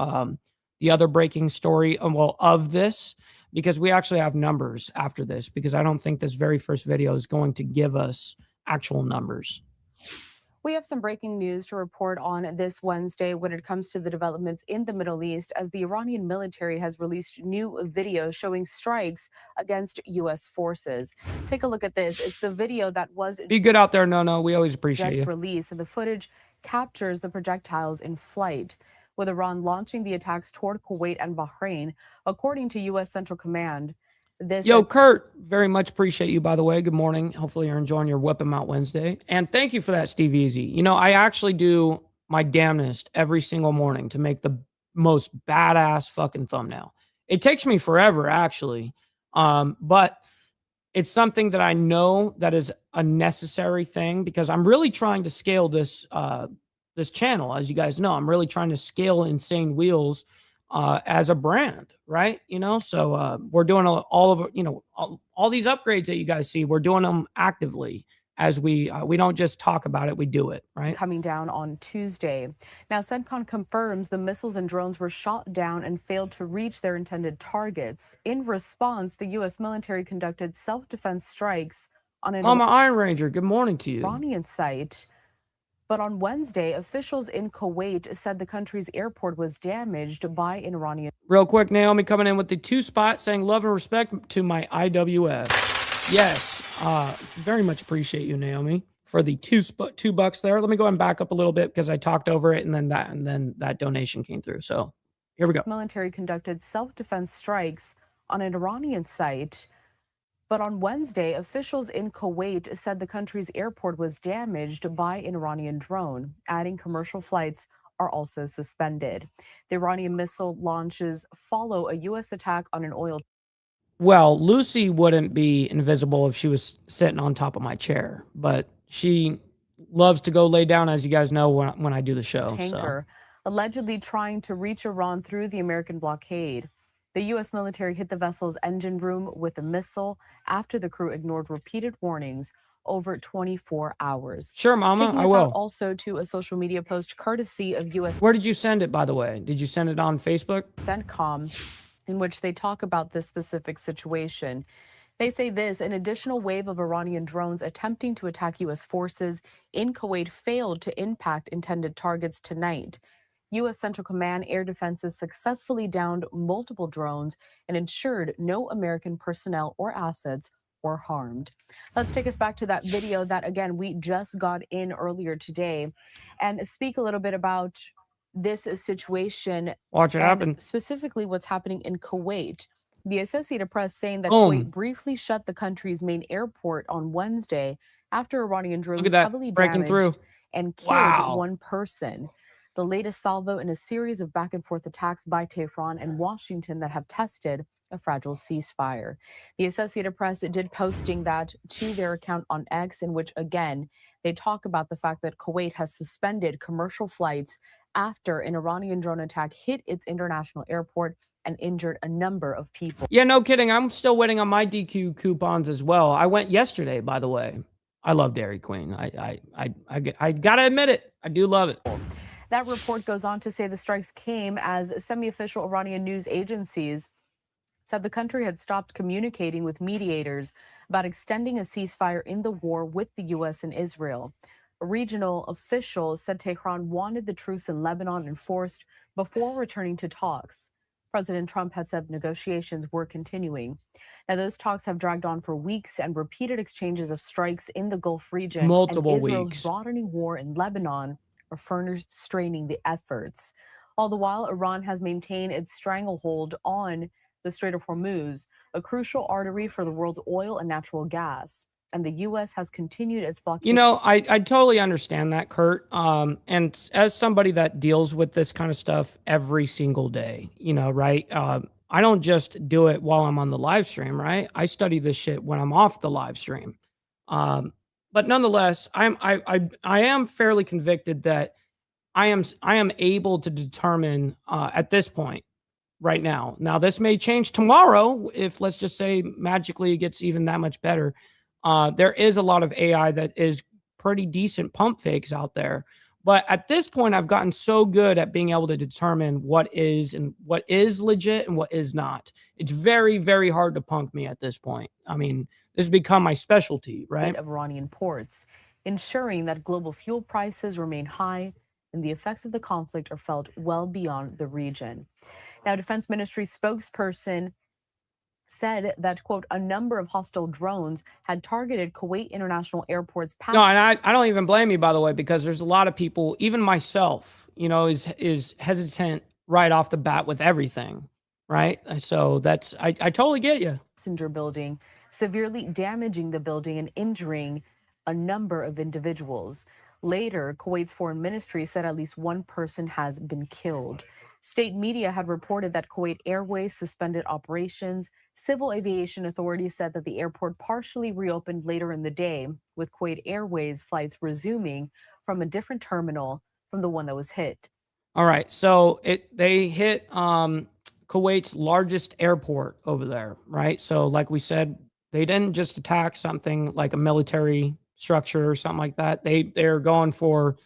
the other breaking story of this, because we actually have numbers after this, because I don't think this very first video is going to give us actual numbers. We have some breaking news to report on this Wednesday when it comes to the developments in the Middle East, as the Iranian military has released new video showing strikes against U.S. forces. Take a look at this. It's the video that was... Be good out there, No. We always appreciate you. ...released, and the footage captures the projectiles in flight, with Iran launching the attacks toward Kuwait and Bahrain, according to U.S. Central Command. Yo, Kurt, very much appreciate you, by the way. Good morning. Hopefully you're enjoying your Whip 'em Out Wednesday. And thank you for that, Steve Easy. You know, I actually do my damnedest every single morning to make the most badass fucking thumbnail. It takes me forever, actually. But it's something that I know that is a necessary thing, because I'm really trying to scale this this channel. As you guys know, I'm really trying to scale Insane Wheels as a brand, right? You know, so we're doing all of, you know, all these upgrades that you guys see, we're doing them actively as we don't just talk about it, we do it, right? Coming down on Tuesday. Now, CENTCOM confirms the missiles and drones were shot down and failed to reach their intended targets. In response, the U.S. military conducted self-defense strikes on an my Iron Ranger, good morning to you. Iranian site. But on Wednesday, officials in Kuwait said the country's airport was damaged by an Iranian. Real quick, Naomi coming in with the 2 spot saying love and respect to my IWS. Yes, very much appreciate you, Naomi, for the $2 there. Let me go and back up a little bit because I talked over it, and then that donation came through. So here we go. Military conducted self-defense strikes on an Iranian site. But on Wednesday, officials in Kuwait said the country's airport was damaged by an Iranian drone, adding commercial flights are also suspended. The Iranian missile launches follow a U.S. attack on an oil. Well, Lucy wouldn't be invisible if she was sitting on top of my chair, but she loves to go lay down, as you guys know, when I do the show. Tanker, allegedly trying to reach Iran through the American blockade. The U.S. military hit the vessel's engine room with a missile after the crew ignored repeated warnings over 24 hours. Sure, Mama, Taking I us out will. also to a social media post courtesy of U.S. Where did you send it, by the way? Did you send it on Facebook? CENTCOM, in which they talk about this specific situation. They say this: an additional wave of Iranian drones attempting to attack U.S. forces in Kuwait failed to impact intended targets tonight. U.S. Central Command air defenses successfully downed multiple drones and ensured no American personnel or assets were harmed. Let's take us back to that video that, again, we just got in earlier today and speak a little bit about this situation. Watch it happen. Specifically what's happening in Kuwait. The Associated Press saying that Boom. Kuwait briefly shut the country's main airport on Wednesday after Iranian drones Look at that, heavily breaking damaged through. and killed Wow. one person. The latest salvo in a series of back and forth attacks by Tehran and Washington that have tested a fragile ceasefire. The Associated Press did posting that to their account on X, in which, again, they talk about the fact that Kuwait has suspended commercial flights after an Iranian drone attack hit its international airport and injured a number of people. Yeah, no kidding. I'm still waiting on my DQ coupons as well. I went yesterday, by the way. I love Dairy Queen. I gotta admit it. I do love it. That report goes on to say the strikes came as semi-official Iranian news agencies said the country had stopped communicating with mediators about extending a ceasefire in the war with the U.S. and Israel. Regional officials said Tehran wanted the truce in Lebanon enforced before returning to talks. President Trump had said negotiations were continuing. Now, those talks have dragged on for weeks, and repeated exchanges of strikes in the Gulf region Multiple and Israel's weeks. broadening war in Lebanon are further straining the efforts. All the while, Iran has maintained its stranglehold on the Strait of Hormuz, a crucial artery for the world's oil and natural gas. And the U.S. has continued its blockade. You know, I totally understand that, Kurt. And as somebody that deals with this kind of stuff every single day, you know, right? I don't just do it while I'm on the live stream, right? I study this shit when I'm off the live stream. But nonetheless, I am fairly convicted that I am able to determine at this point right now. Now, this may change tomorrow if, let's just say, magically it gets even that much better. There is a lot of AI that is pretty decent pump fakes out there. But at this point, I've gotten so good at being able to determine what is legit and what is not. It's very, very hard to punk me at this point. I mean, this has become my specialty, right? Of Iranian ports, ensuring that global fuel prices remain high and the effects of the conflict are felt well beyond the region. Now, Defense Ministry spokesperson said that, quote, a number of hostile drones had targeted Kuwait International Airport's past. No, and I don't even blame you, by the way, because there's a lot of people, even myself, you know, is hesitant right off the bat with everything, right? So that's, I totally get you. Passenger building, severely damaging the building and injuring a number of individuals. Later, Kuwait's foreign ministry said at least one person has been killed. State media had reported that Kuwait Airways suspended operations. Civil aviation authorities said that the airport partially reopened later in the day, with Kuwait Airways flights resuming from a different terminal from the one that was hit. All right, so they hit Kuwait's largest airport over there, right? So like we said, they didn't just attack something like a military structure or something like that. They're going for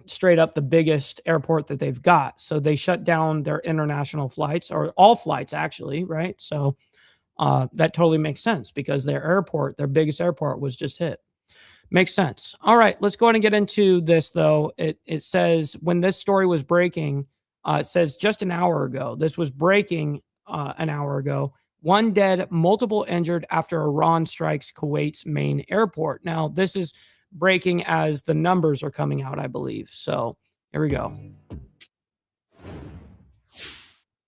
straight up the biggest airport that they've got. So they shut down their international flights, or all flights actually, right? So that totally makes sense because their airport, their biggest airport, was just hit. Makes sense. All right, let's go ahead and get into this though. It says when this story was breaking, it says just an hour ago. This was breaking an hour ago. 1 dead, multiple injured after Iran strikes Kuwait's main airport. Now, this is breaking as the numbers are coming out, I believe. So here we go.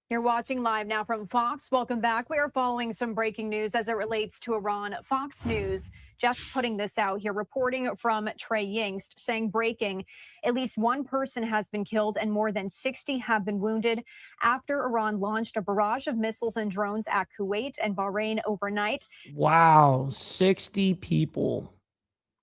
You're watching live now from Fox. Welcome back. We are following some breaking news as it relates to Iran. Fox News just putting this out here, reporting from Trey Yingst, saying breaking, at least one person has been killed and more than 60 have been wounded after Iran launched a barrage of missiles and drones at Kuwait and Bahrain overnight. Wow, 60 people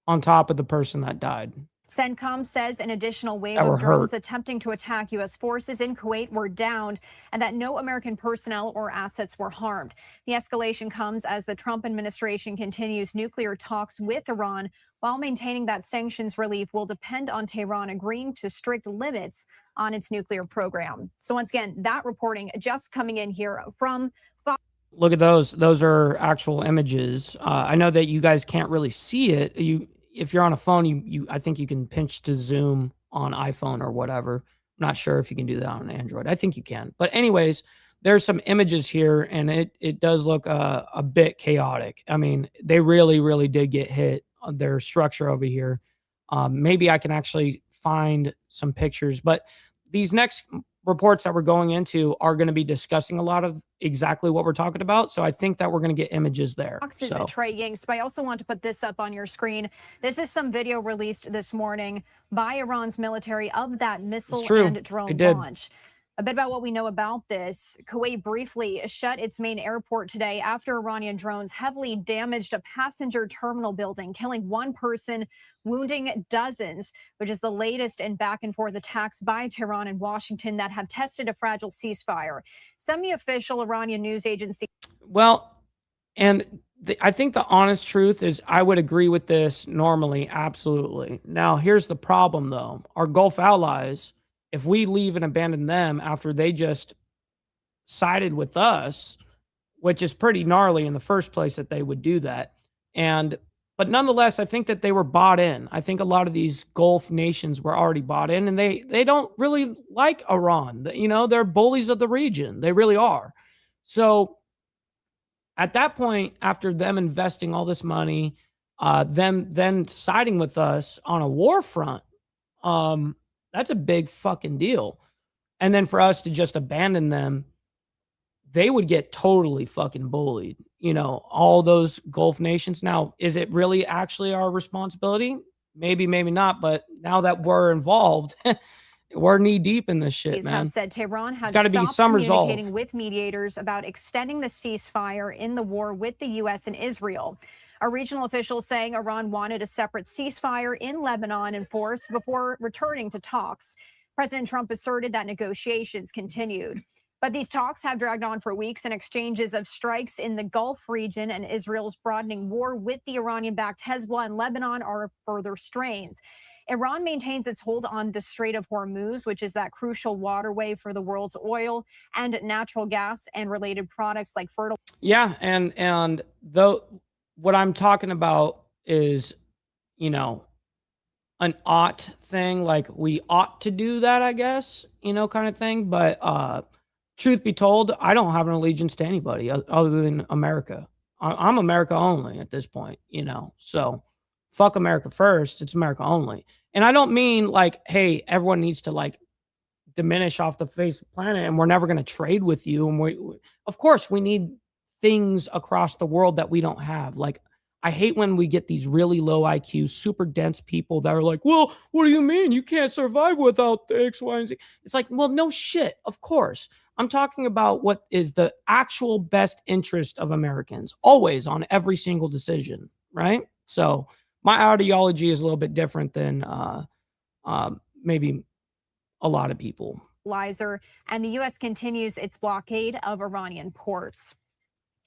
on top of the person that died. CENTCOM says an additional wave that were of drones hurt. attempting to attack U.S. forces in Kuwait were downed and that no American personnel or assets were harmed. The escalation comes as the Trump administration continues nuclear talks with Iran while maintaining that sanctions relief will depend on Tehran agreeing to strict limits on its nuclear program. So once again, that reporting just coming in here from Fox. Look at those. Those are actual images. I know that you guys can't really see it. If you're on a phone, I think you can pinch to zoom on iPhone or whatever. I'm not sure if you can do that on Android. I think you can. But anyways, there's some images here, and it does look a bit chaotic. I mean, they really, really did get hit on their structure over here. Maybe I can actually find some pictures, but these next reports that we're going into are going to be discussing a lot of exactly what we're talking about. So I think that we're going to get images there. Fox's Trey Yingst, but I also want to put this up on your screen. This is some video released this morning by Iran's military of that missile and drone launch. A bit about what we know about this. Kuwait briefly shut its main airport today after Iranian drones heavily damaged a passenger terminal building, killing one person, wounding dozens, which is the latest in back and forth attacks by Tehran and Washington that have tested a fragile ceasefire. Semi-official Iranian news agency. Well, and I think the honest truth is I would agree with this normally, absolutely. Now, here's the problem, though. Our Gulf allies, if we leave and abandon them after they just sided with us, which is pretty gnarly in the first place that they would do that. But nonetheless, I think that they were bought in. I think a lot of these Gulf nations were already bought in, and they don't really like Iran. You know, they're bullies of the region. They really are. So at that point, after them investing all this money, them then siding with us on a war front, that's a big fucking deal. And then for us to just abandon them, they would get totally fucking bullied. You know, all those Gulf nations. Now, is it really actually our responsibility? Maybe, maybe not. But now that we're involved, we're knee deep in this shit, man. Have said Tehran had got to be some communicating resolve with mediators about extending the ceasefire in the war with the U.S. and Israel. A regional official saying Iran wanted a separate ceasefire in Lebanon enforced before returning to talks. President Trump asserted that negotiations continued. But these talks have dragged on for weeks, and exchanges of strikes in the Gulf region and Israel's broadening war with the Iranian-backed Hezbollah in Lebanon are further strains. Iran maintains its hold on the Strait of Hormuz, which is that crucial waterway for the world's oil and natural gas and related products like fertilizer. Yeah, and though what I'm talking about is, you know, an ought thing, like we ought to do that, I guess, you know, kind of thing. But truth be told, I don't have an allegiance to anybody other than America. I'm America only at this point, you know. So fuck America first. It's America only. And I don't mean like, hey, everyone needs to like diminish off the face of the planet and we're never going to trade with you. And of course, we need things across the world that we don't have. Like, I hate when we get these really low IQ, super dense people that are like, well, what do you mean? You can't survive without the X, Y, and Z. It's like, well, no shit. Of course. I'm talking about what is the actual best interest of Americans, always on every single decision, right? So my ideology is a little bit different than maybe a lot of people. And the U.S. continues its blockade of Iranian ports.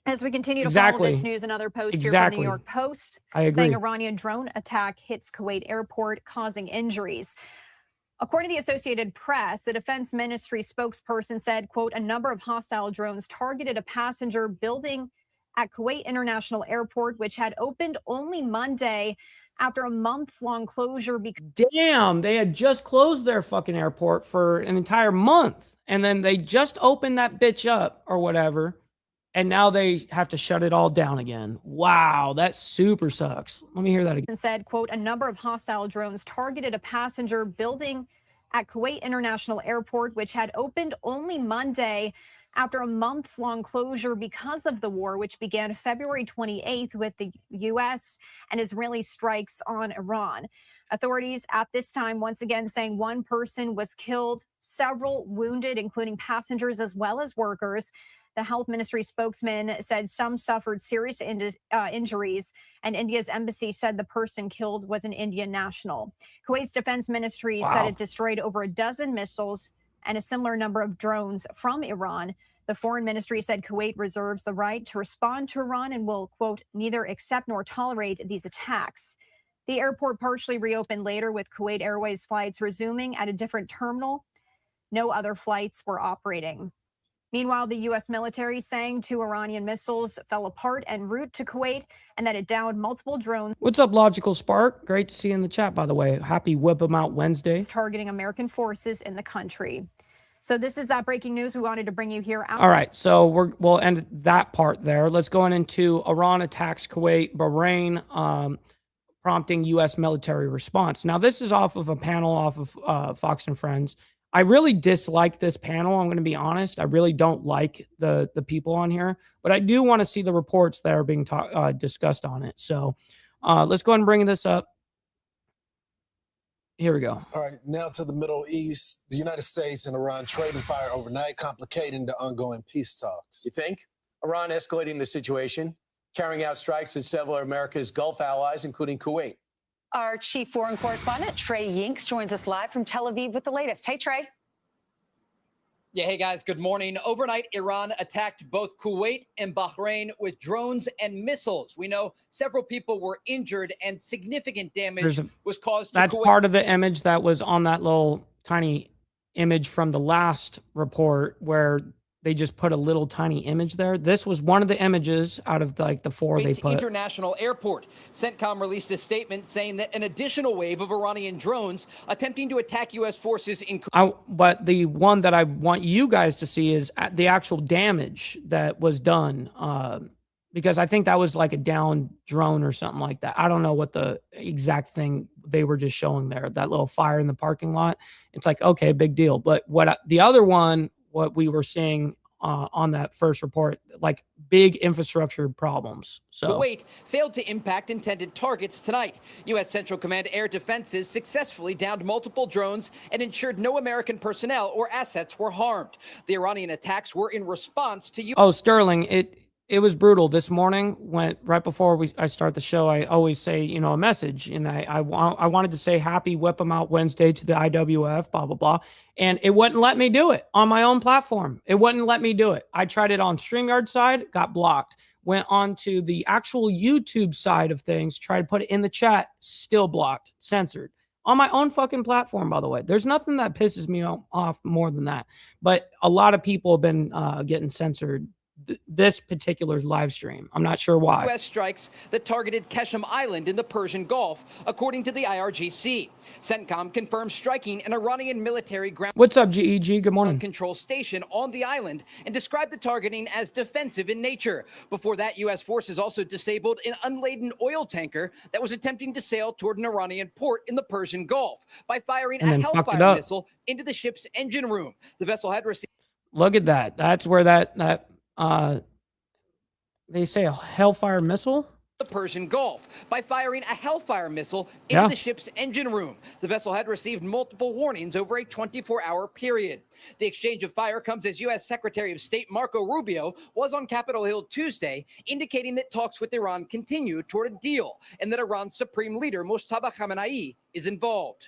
As we continue to follow this news, another post here from the New York Post saying Iranian drone attack hits Kuwait airport, causing injuries. According to the Associated Press, the Defense Ministry spokesperson said, quote, a number of hostile drones targeted a passenger building at Kuwait International Airport, which had opened only Monday after a months-long closure. Damn, they had just closed their fucking airport for an entire month. And then they just opened that bitch up or whatever. And now they have to shut it all down again. Wow, that super sucks. Let me hear that again. And said, quote, a number of hostile drones targeted a passenger building at Kuwait International Airport, which had opened only Monday after a months-long closure because of the war, which began February 28th with the U.S. and Israeli strikes on Iran. Authorities at this time, once again, saying one person was killed, several wounded, including passengers as well as workers. The health ministry spokesman said some suffered serious injuries, and India's embassy said the person killed was an Indian national. Kuwait's defense ministry said it destroyed over a dozen missiles and a similar number of drones from Iran. The foreign ministry said Kuwait reserves the right to respond to Iran and will, quote, neither accept nor tolerate these attacks. The airport partially reopened later, with Kuwait Airways flights resuming at a different terminal. No other flights were operating. Meanwhile, the U.S. military saying two Iranian missiles fell apart en route to Kuwait and that it downed multiple drones. What's up, Logical Spark? Great to see you in the chat, by the way. Happy Whip 'em Out Wednesday. Targeting American forces in the country. So this is that breaking news we wanted to bring you here. All right, so we'll end that part there. Let's go into Iran attacks Kuwait, Bahrain, prompting U.S. military response. Now, this is off of a panel off of Fox and Friends. I really dislike this panel. I'm going to be honest. I really don't like the people on here, but I do want to see the reports that are being discussed on it. So let's go ahead and bring this up. Here we go. All right, now to the Middle East. The United States and Iran trading fire overnight, complicating the ongoing peace talks. You think? Iran escalating the situation, carrying out strikes at several of America's Gulf allies, including Kuwait. Our chief foreign correspondent, Trey Yinks, joins us live from Tel Aviv with the latest. Hey, Trey. Yeah, hey, guys, good morning. Overnight, Iran attacked both Kuwait and Bahrain with drones and missiles. We know several people were injured and significant damage was caused to That's Kuwait. part of the image that was on that little tiny image from the last report where they just put a little tiny image there. This was one of the images out of like the four they put. International Airport. CENTCOM released a statement saying that an additional wave of Iranian drones attempting to attack U.S. forces in. But the one that I want you guys to see is the actual damage that was done, because I think that was like a down drone or something like that. I don't know what the exact thing they were just showing there. That little fire in the parking lot. It's like, okay, big deal. But the other one, what we were seeing on that first report, like big infrastructure problems. So Kuwait failed to impact intended targets tonight. U.S. Central Command Air Defenses successfully downed multiple drones and ensured no American personnel or assets were harmed. The Iranian attacks were in response to U.S. Oh, Sterling, it was brutal this morning. When right before I start the show, I always say, a message, and I wanted to say happy Whip 'em Out Wednesday to the IWF, blah blah blah, and it wouldn't let me do it on my own platform. It wouldn't let me do it. I tried it on StreamYard side, got blocked. Went on to the actual YouTube side of things, tried to put it in the chat, still blocked, censored. On my own fucking platform, by the way. There's nothing that pisses me off more than that. But a lot of people have been getting censored this particular live stream. I'm not sure why. U.S. strikes that targeted Keshem Island in the Persian Gulf, according to the IRGC. CENTCOM confirmed striking an Iranian military ground. What's up, GEG? Good morning. Control station on the island and described the targeting as defensive in nature. Before that, U.S. forces also disabled an unladen oil tanker that was attempting to sail toward an Iranian port in the Persian Gulf by firing a Hellfire missile into the ship's engine room. The vessel had received. Look at that. That's where that they say a Hellfire missile? The Persian Gulf by firing a Hellfire missile into the ship's engine room. The vessel had received multiple warnings over a 24-hour period. The exchange of fire comes as U.S. Secretary of State Marco Rubio was on Capitol Hill Tuesday, indicating that talks with Iran continue toward a deal and that Iran's supreme leader Mojtaba Khamenei is involved.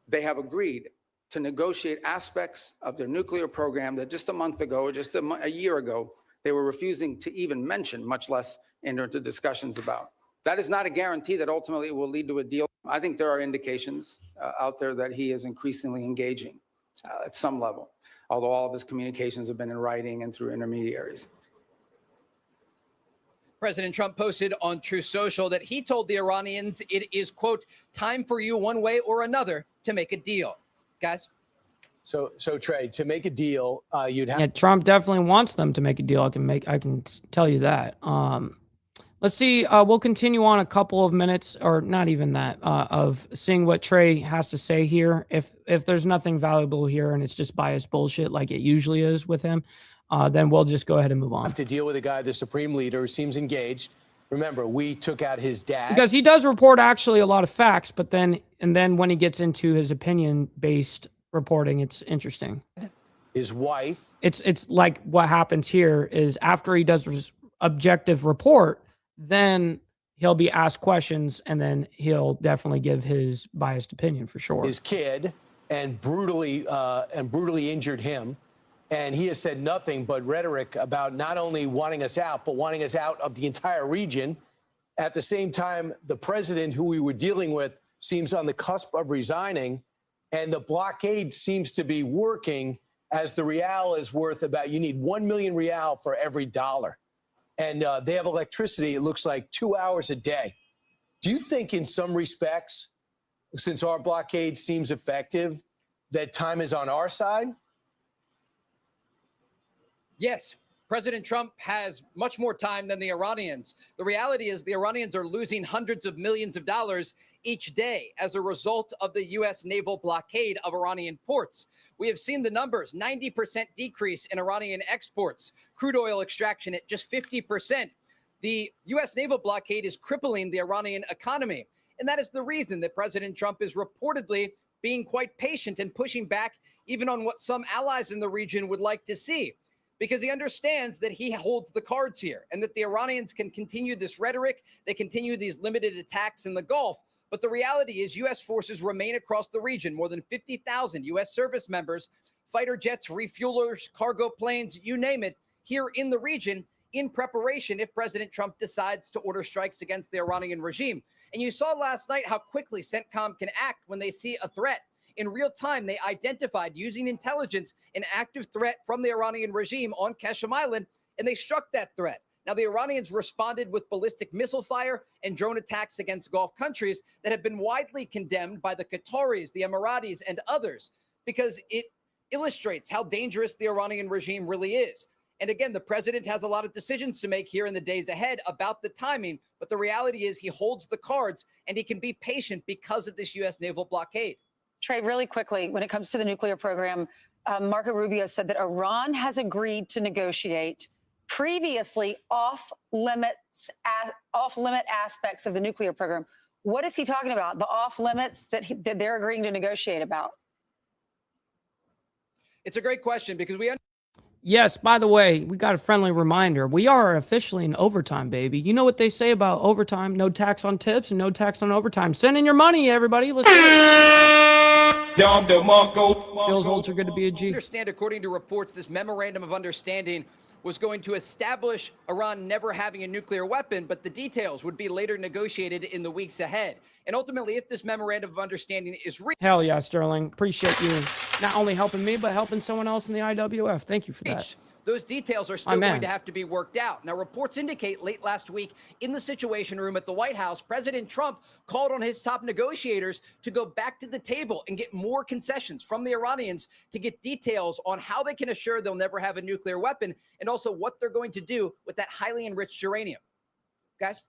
They have agreed to negotiate aspects of their nuclear program that just a month ago, or just a year ago, they were refusing to even mention, much less enter into discussions about. That is not a guarantee that ultimately it will lead to a deal. I think there are indications out there that he is increasingly engaging at some level, although all of his communications have been in writing and through intermediaries. President Trump posted on Truth Social that he told the Iranians it is, quote, time for you one way or another to make a deal. Guys? So Trey, to make a deal, you'd have. Yeah, Trump definitely wants them to make a deal. I can tell you that. Let's see. We'll continue on a couple of minutes, or not even that, of seeing what Trey has to say here. If there's nothing valuable here and it's just biased bullshit like it usually is with him, then we'll just go ahead and move on. Have to deal with a guy, the supreme leader, who seems engaged. Remember, we took out his dad. Because he does report actually a lot of facts, but then when he gets into his opinion-based reporting, it's interesting. His wife. It's like what happens here is after he does his objective report, then he'll be asked questions, and then he'll definitely give his biased opinion for sure. His kid and brutally injured him. And he has said nothing but rhetoric about not only wanting us out, but wanting us out of the entire region. At the same time, the president who we were dealing with seems on the cusp of resigning, and the blockade seems to be working as the real is worth about, you need 1 million real for every dollar. And they have electricity, it looks like 2 hours a day. Do you think in some respects, since our blockade seems effective, that time is on our side? Yes, President Trump has much more time than the Iranians. The reality is the Iranians are losing hundreds of millions of dollars each day as a result of the U.S. naval blockade of Iranian ports. We have seen the numbers, 90% decrease in Iranian exports, crude oil extraction at just 50%. The U.S. naval blockade is crippling the Iranian economy. And that is the reason that President Trump is reportedly being quite patient and pushing back even on what some allies in the region would like to see, because he understands that he holds the cards here and that the Iranians can continue this rhetoric. They continue these limited attacks in the Gulf. But the reality is U.S. forces remain across the region, more than 50,000 U.S. service members, fighter jets, refuelers, cargo planes, you name it, here in the region in preparation if President Trump decides to order strikes against the Iranian regime. And you saw last night how quickly CENTCOM can act when they see a threat. In real time, they identified, using intelligence, an active threat from the Iranian regime on Qasem Island, and they struck that threat. Now, the Iranians responded with ballistic missile fire and drone attacks against Gulf countries that have been widely condemned by the Qataris, the Emiratis, and others, because it illustrates how dangerous the Iranian regime really is. And again, the president has a lot of decisions to make here in the days ahead about the timing, but the reality is he holds the cards and he can be patient because of this U.S. naval blockade. Trey, really quickly, when it comes to the nuclear program, Marco Rubio said that Iran has agreed to negotiate previously off-limit aspects of the nuclear program. What is he talking about? The off-limits that they're agreeing to negotiate about? It's a great question because we Yes, by the way, we got a friendly reminder. We are officially in overtime, baby. You know what they say about overtime? No tax on tips and no tax on overtime. Send in your money, everybody. Let's do it. Feels ultra good to be a G. I understand, according to reports, this memorandum of understanding was going to establish Iran never having a nuclear weapon, but the details would be later negotiated in the weeks ahead. And ultimately, if this memorandum of understanding is reached, Hell yeah, Sterling. Appreciate you not only helping me, but helping someone else in the IWF. Thank you for that. those details are still going to have to be worked out. Now, reports indicate late last week in the Situation Room at the White House, President Trump called on his top negotiators to go back to the table and get more concessions from the Iranians to get details on how they can assure they'll never have a nuclear weapon and also what they're going to do with that highly enriched uranium. Guys?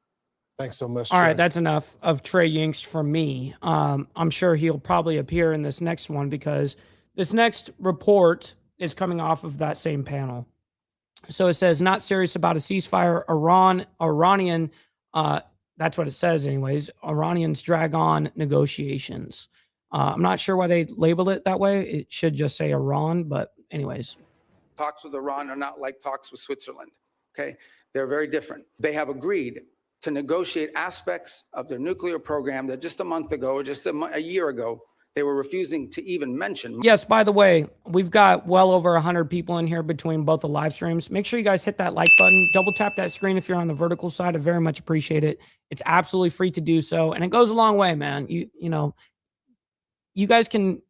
Thanks so much. All right, that's enough of Trey Yingst from me. I'm sure he'll probably appear in this next one because this next report is coming off of that same panel. So it says, not serious about a ceasefire. Iranian, that's what it says anyways. Iranians drag on negotiations. I'm not sure why they labeled it that way. It should just say Iran, but anyways. Talks with Iran are not like talks with Switzerland, okay? They're very different. They have agreed to negotiate aspects of their nuclear program that just a month ago, or just a year ago, they were refusing to even mention. Yes, by the way, we've got well over 100 people in here between both the live streams. Make sure you guys hit that like button. Double tap that screen if you're on the vertical side. I very much appreciate it. It's absolutely free to do so, and it goes a long way, man. You know, you guys can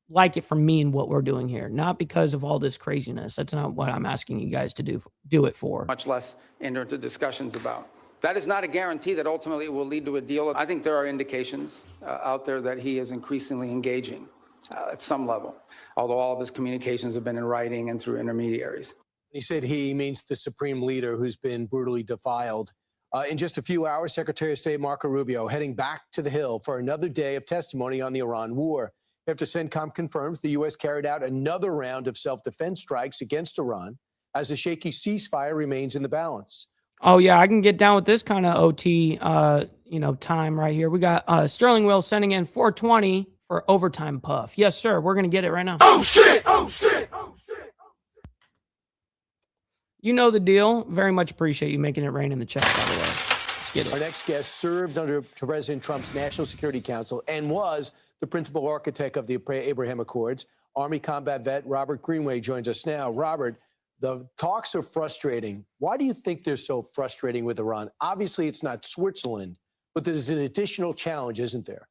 like it from me and what we're doing here, not because of all this craziness. That's not what I'm asking you guys to do it for. Much less enter into discussions about. That is not a guarantee that ultimately it will lead to a deal. I think there are indications out there that he is increasingly engaging at some level, although all of his communications have been in writing and through intermediaries. He said he means the supreme leader who's been brutally defiled. In just a few hours, Secretary of State Marco Rubio heading back to the Hill for another day of testimony on the Iran war. After CENTCOM confirms the U.S. carried out another round of self-defense strikes against Iran as a shaky ceasefire remains in the balance. Oh yeah, I can get down with this kind of OT, time right here. We got Sterling Will sending in 420 for overtime puff. Yes, sir. We're gonna get it right now. Oh shit! Oh shit! You know the deal. Very much appreciate you making it rain in the chat, by the way. Let's get it. Our next guest served under President Trump's National Security Council and was the principal architect of the Abraham Accords. Army combat vet Robert Greenway joins us now. Robert, the talks are frustrating. Why do you think they're so frustrating with Iran? Obviously, it's not Switzerland, but there's an additional challenge, isn't there?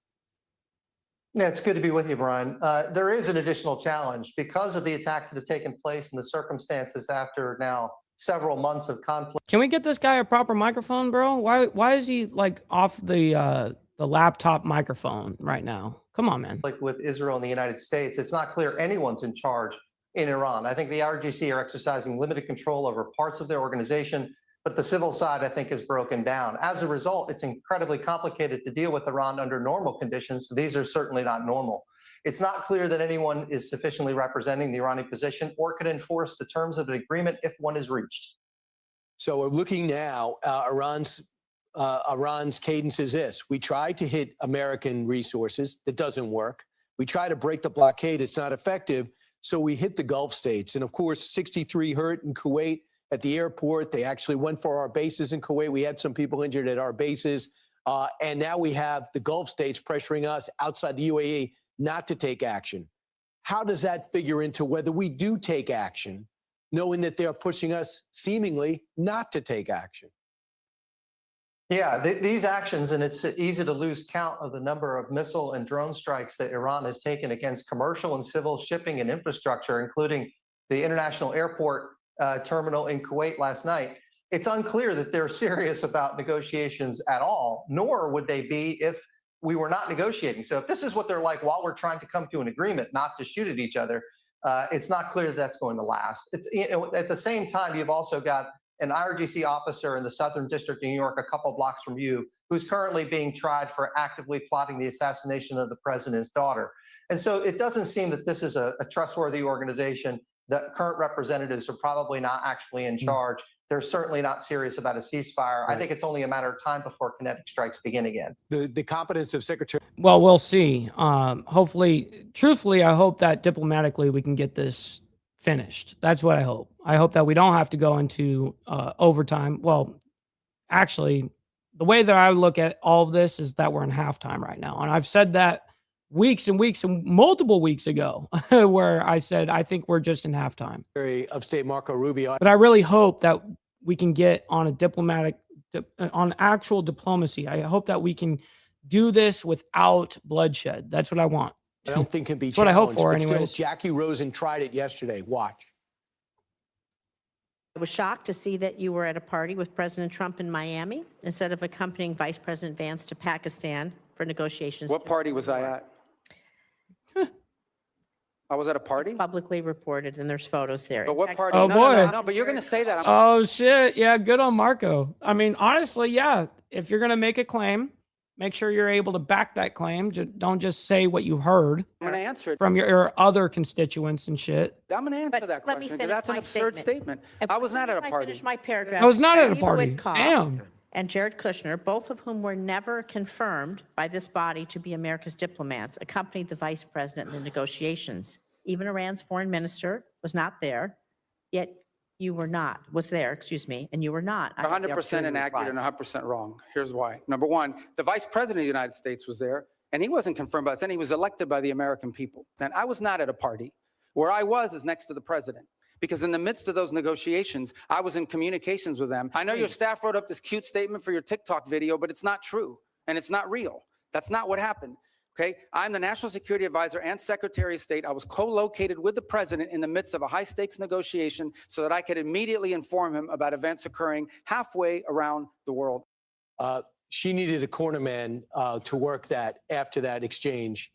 Yeah, it's good to be with you, Brian. There is an additional challenge because of the attacks that have taken place and the circumstances after now several months of conflict. Can we get this guy a proper microphone, bro? Why is he like off the laptop microphone right now? Come on, man. Like with Israel and the United States, it's not clear anyone's in charge in Iran. I think the IRGC are exercising limited control over parts of their organization, but the civil side, I think, is broken down. As a result, it's incredibly complicated to deal with Iran under normal conditions. So these are certainly not normal. It's not clear that anyone is sufficiently representing the Iranian position or could enforce the terms of an agreement if one is reached. So we're looking now, Iran's cadence is this. We try to hit American resources. That doesn't work. We try to break the blockade. It's not effective. So we hit the Gulf states. And of course, 63 hurt in Kuwait at the airport. They actually went for our bases in Kuwait. We had some people injured at our bases. And now we have the Gulf states pressuring us outside the UAE not to take action. How does that figure into whether we do take action, knowing that they're pushing us seemingly not to take action? Yeah, these actions, and it's easy to lose count of the number of missile and drone strikes that Iran has taken against commercial and civil shipping and infrastructure, including the international airport terminal in Kuwait last night. It's unclear that they're serious about negotiations at all, nor would they be if we were not negotiating. So if this is what they're like while we're trying to come to an agreement not to shoot at each other, it's not clear that that's going to last. At the same time, you've also got an IRGC officer in the Southern District of New York, a couple blocks from you, who's currently being tried for actively plotting the assassination of the president's daughter. And so it doesn't seem that this is a trustworthy organization. The current representatives are probably not actually in charge. They're certainly not serious about a ceasefire. Right. I think it's only a matter of time before kinetic strikes begin again. The competence of Secretary. Well, we'll see. Hopefully, truthfully, I hope that diplomatically we can get this finished. That's what I hope. I hope that we don't have to go into overtime. Well, actually, the way that I look at all of this is that we're in halftime right now. And I've said that weeks and weeks and multiple weeks ago where I said, I think we're just in halftime. Of State Marco Rubio. But I really hope that we can get on a diplomatic, on actual diplomacy. I hope that we can do this without bloodshed. That's what I want. I don't think can be That's what I hope for, but still, anyways. Jackie Rosen tried it yesterday. Watch. I was shocked to see that you were at a party with President Trump in Miami instead of accompanying Vice President Vance to Pakistan for negotiations. What party was I at? I was at a party? It's publicly reported, and there's photos there. But what party? Oh, no, boy. No, but you're going to say that. Oh, shit. Yeah, good on Marco. I mean, honestly, yeah. If you're going to make a claim, make sure you're able to back that claim. Don't just say what you've heard I'm going to answer it. from your other constituents and shit. I'm going to answer that let me question because finish that's an my absurd statement. I was not at a party. Finish my paragraph. I was not at a Steve party. Witkoff Damn. And Jared Kushner, both of whom were never confirmed by this body to be America's diplomats, accompanied the vice president in the negotiations. Even Iran's foreign minister was not there, yet you were not, was there, excuse me, and you were not. I had the 100% opportunity to inaccurate reply. and 100% wrong. Here's why. Number one, the vice president of the United States was there, and he wasn't confirmed by us, and he was elected by the American people. And I was not at a party. Where I was is next to the president. Because in the midst of those negotiations, I was in communications with them. I know your staff wrote up this cute statement for your TikTok video, but it's not true, and it's not real. That's not what happened. Okay, I'm the National Security Advisor and Secretary of State. I was co-located with the president in the midst of a high-stakes negotiation so that I could immediately inform him about events occurring halfway around the world. She needed a cornerman to work that after that exchange.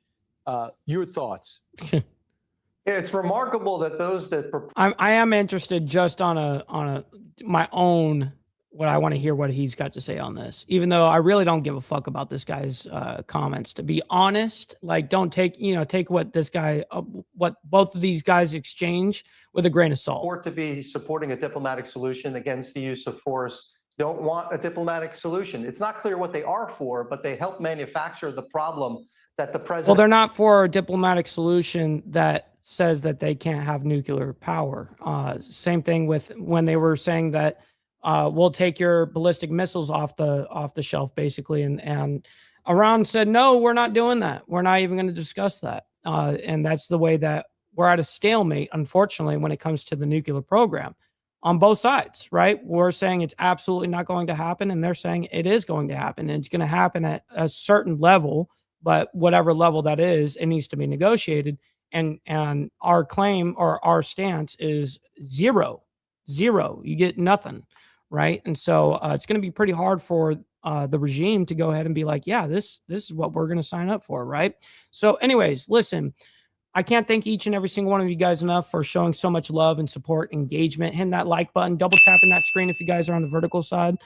Your thoughts? It's remarkable that those that I am interested just on my own. What I want to hear what he's got to say on this, even though I really don't give a fuck about this guy's comments. To be honest, like don't take what this guy, what both of these guys exchange with a grain of salt. purport to be supporting a diplomatic solution against the use of force don't want a diplomatic solution. It's not clear what they are for, but they help manufacture the problem that the president. Well, they're not for a diplomatic solution that says that they can't have nuclear power. Same thing with when they were saying that we'll take your ballistic missiles off the shelf, basically, and Iran said, no, we're not doing that. We're not even going to discuss that. And that's the way that we're at a stalemate, unfortunately, when it comes to the nuclear program on both sides, right? We're saying it's absolutely not going to happen, and they're saying it is going to happen, and it's going to happen at a certain level, but whatever level that is, it needs to be negotiated. And our claim or our stance is zero. You get nothing, right? And so it's going to be pretty hard for the regime to go ahead and be like, yeah, this is what we're going to sign up for, right? So anyways, listen, I can't thank each and every single one of you guys enough for showing so much love and support, engagement, hitting that like button, double tapping that screen if you guys are on the vertical side,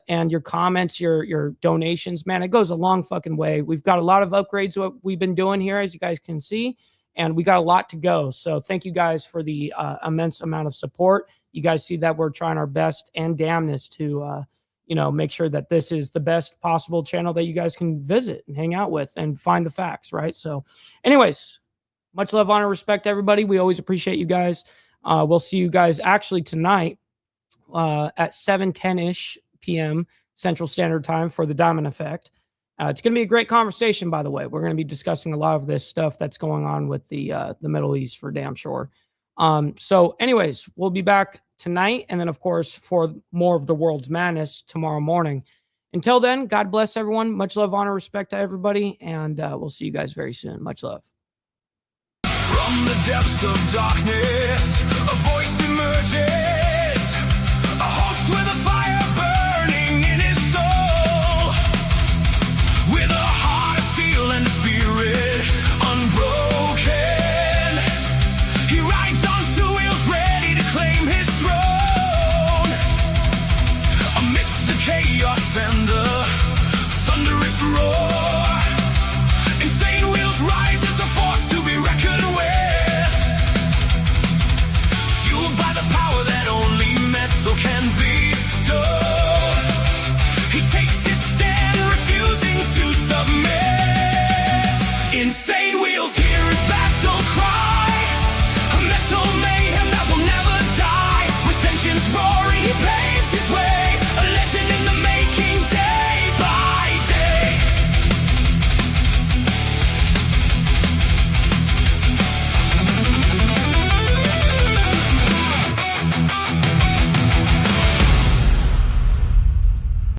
and your comments, your donations, man, it goes a long fucking way. We've got a lot of upgrades what we've been doing here, as you guys can see, and we got a lot to go. So thank you guys for the immense amount of support. You guys see that we're trying our best and damnness to make sure that this is the best possible channel that you guys can visit and hang out with and find the facts, right? So anyways, much love, honor, respect, everybody. We always appreciate you guys. We'll see you guys actually tonight at 7:10-ish p.m. Central Standard Time for the Diamond Effect. It's going to be a great conversation, by the way. We're going to be discussing a lot of this stuff that's going on with the Middle East for damn sure. So anyways, we'll be back tonight, and then, of course, for more of the world's madness tomorrow morning. Until then, God bless everyone. Much love, honor, respect to everybody, and we'll see you guys very soon. Much love. From the depths of darkness, a voice emerges.